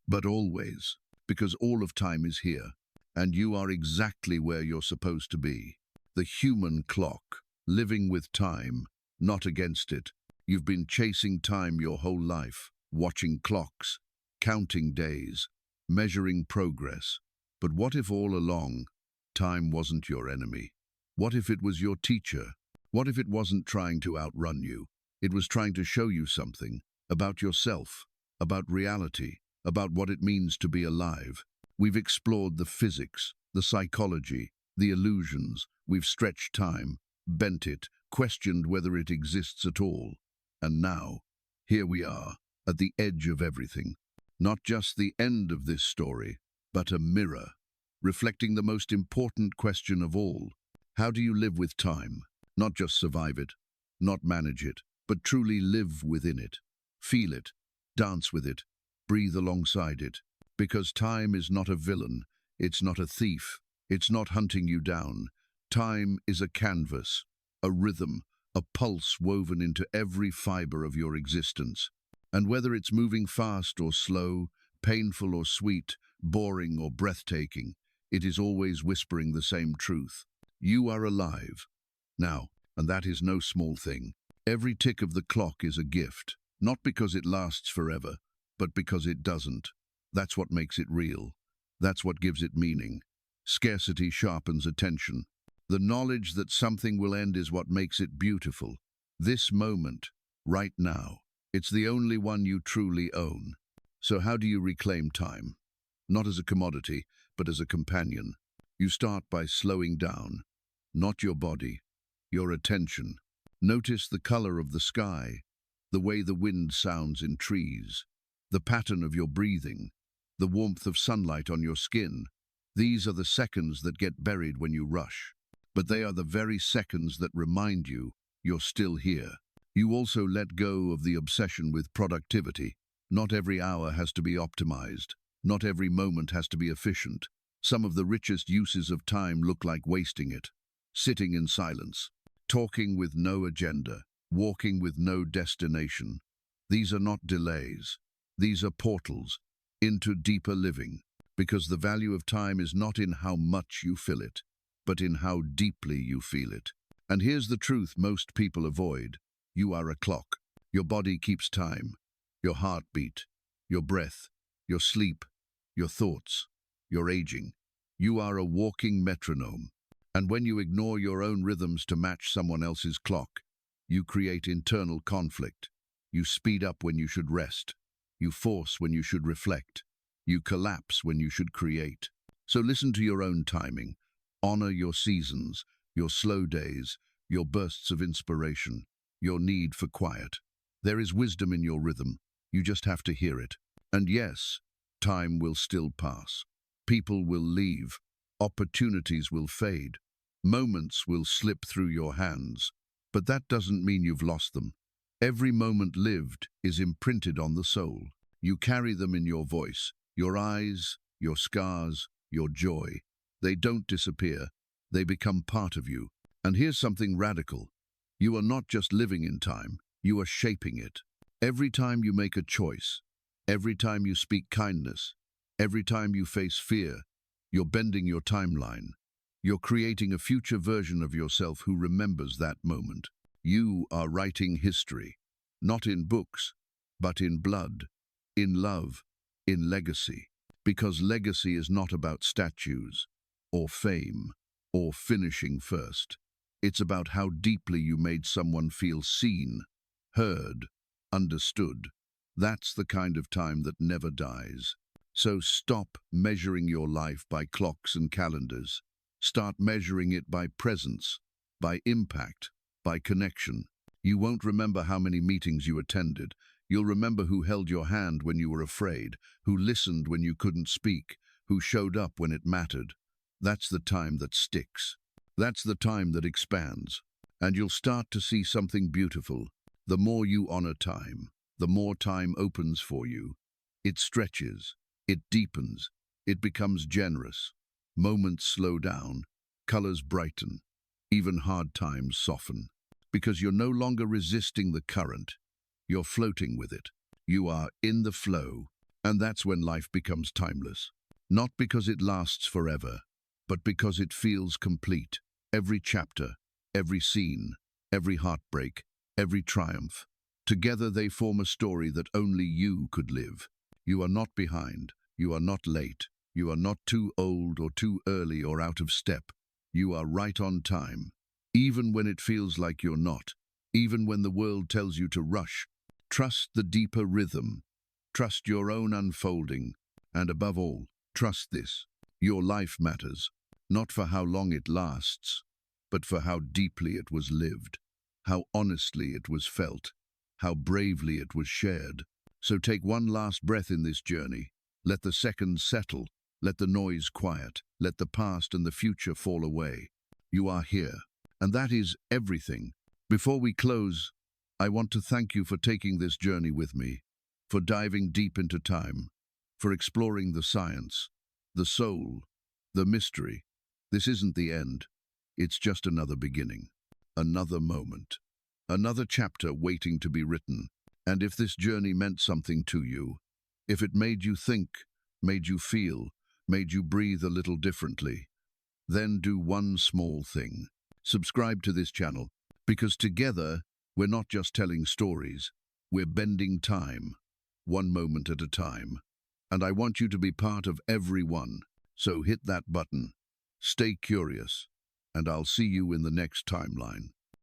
but always, because all of time is here, and you are exactly where you're supposed to be. The human clock, living with time, not against it. You've been chasing time your whole life, watching clocks, counting days, measuring progress. But what if all along, time wasn't your enemy? What if it was your teacher? What if it wasn't trying to outrun you? It was trying to show you something about yourself, about reality, about what it means to be alive. We've explored the physics, the psychology, the illusions. We've stretched time, bent it, questioned whether it exists at all. And now, here we are, at the edge of everything. Not just the end of this story, but a mirror. reflecting the most important question of all. How do you live with time? Not just survive it, not manage it, but truly live within it. Feel it, dance with it, breathe alongside it. Because time is not a villain, it's not a thief, it's not hunting you down. Time is a canvas, a rhythm, a pulse woven into every fiber of your existence. And whether it's moving fast or slow, painful or sweet, boring or breathtaking, it is always whispering the same truth. You are alive. Now, and that is no small thing. Every tick of the clock is a gift, not because it lasts forever, but because it doesn't. That's what makes it real. That's what gives it meaning. Scarcity sharpens attention. The knowledge that something will end is what makes it beautiful. This moment, right now, it's the only one you truly own. So how do you reclaim time? Not as a commodity, but as a companion. You start by slowing down. Not your body, your attention. Notice the color of the sky, the way the wind sounds in trees, the pattern of your breathing, the warmth of sunlight on your skin. These are the seconds that get buried when you rush. But they are the very seconds that remind you you're still here. You also let go of the obsession with productivity. Not every hour has to be optimized. Not every moment has to be efficient. Some of the richest uses of time look like wasting it. Sitting in silence, talking with no agenda, walking with no destination. These are not delays. These are portals into deeper living, because the value of time is not in how much you fill it, but in how deeply you feel it. And here's the truth most people avoid. You are a clock. Your body keeps time. Your heartbeat, your breath, your sleep, your thoughts, your aging. You are a walking metronome. And when you ignore your own rhythms to match someone else's clock, you create internal conflict. You speed up when you should rest. You force when you should reflect. You collapse when you should create. So listen to your own timing. Honor your seasons, your slow days, your bursts of inspiration, your need for quiet. There is wisdom in your rhythm. You just have to hear it. And yes, time will still pass. People will leave. Opportunities will fade. Moments will slip through your hands. But that doesn't mean you've lost them. Every moment lived is imprinted on the soul. You carry them in your voice, your eyes, your scars, your joy. They don't disappear. They become part of you. And here's something radical. You are not just living in time. You are shaping it. Every time you make a choice, every time you speak kindness, every time you face fear, you're bending your timeline. You're creating a future version of yourself who remembers that moment. You are writing history, not in books, but in blood, in love, in legacy. Because legacy is not about statues, or fame, or finishing first. It's about how deeply you made someone feel seen, heard, understood. That's the kind of time that never dies. So stop measuring your life by clocks and calendars. Start measuring it by presence, by impact, by connection. You won't remember how many meetings you attended. You'll remember who held your hand when you were afraid, who listened when you couldn't speak, who showed up when it mattered. That's the time that sticks. That's the time that expands. And you'll start to see something beautiful. The more you honor time, the more time opens for you. It stretches, it deepens, it becomes generous. Moments slow down, colors brighten, even hard times soften. Because you're no longer resisting the current, you're floating with it. You are in the flow, and that's when life becomes timeless. Not because it lasts forever, but because it feels complete. Every chapter, every scene, every heartbreak, every triumph. Together they form a story that only you could live. You are not behind. You are not late. You are not too old or too early or out of step. You are right on time. Even when it feels like you're not. Even when the world tells you to rush. Trust the deeper rhythm. Trust your own unfolding. And above all, trust this. Your life matters. Not for how long it lasts, but for how deeply it was lived. How honestly it was felt. How bravely it was shared. So take one last breath in this journey. Let the seconds settle. Let the noise quiet. Let the past and the future fall away. You are here, and that is everything. Before we close, I want to thank you for taking this journey with me, for diving deep into time, for exploring the science, the soul, the mystery. This isn't the end. It's just another beginning, another moment, another chapter waiting to be written. And if this journey meant something to you, if it made you think, made you feel, made you breathe a little differently, then do one small thing. Subscribe to this channel, because together, we're not just telling stories, we're bending time, one moment at a time. And I want you to be part of every one. So hit that button, stay curious, and I'll see you in the next timeline.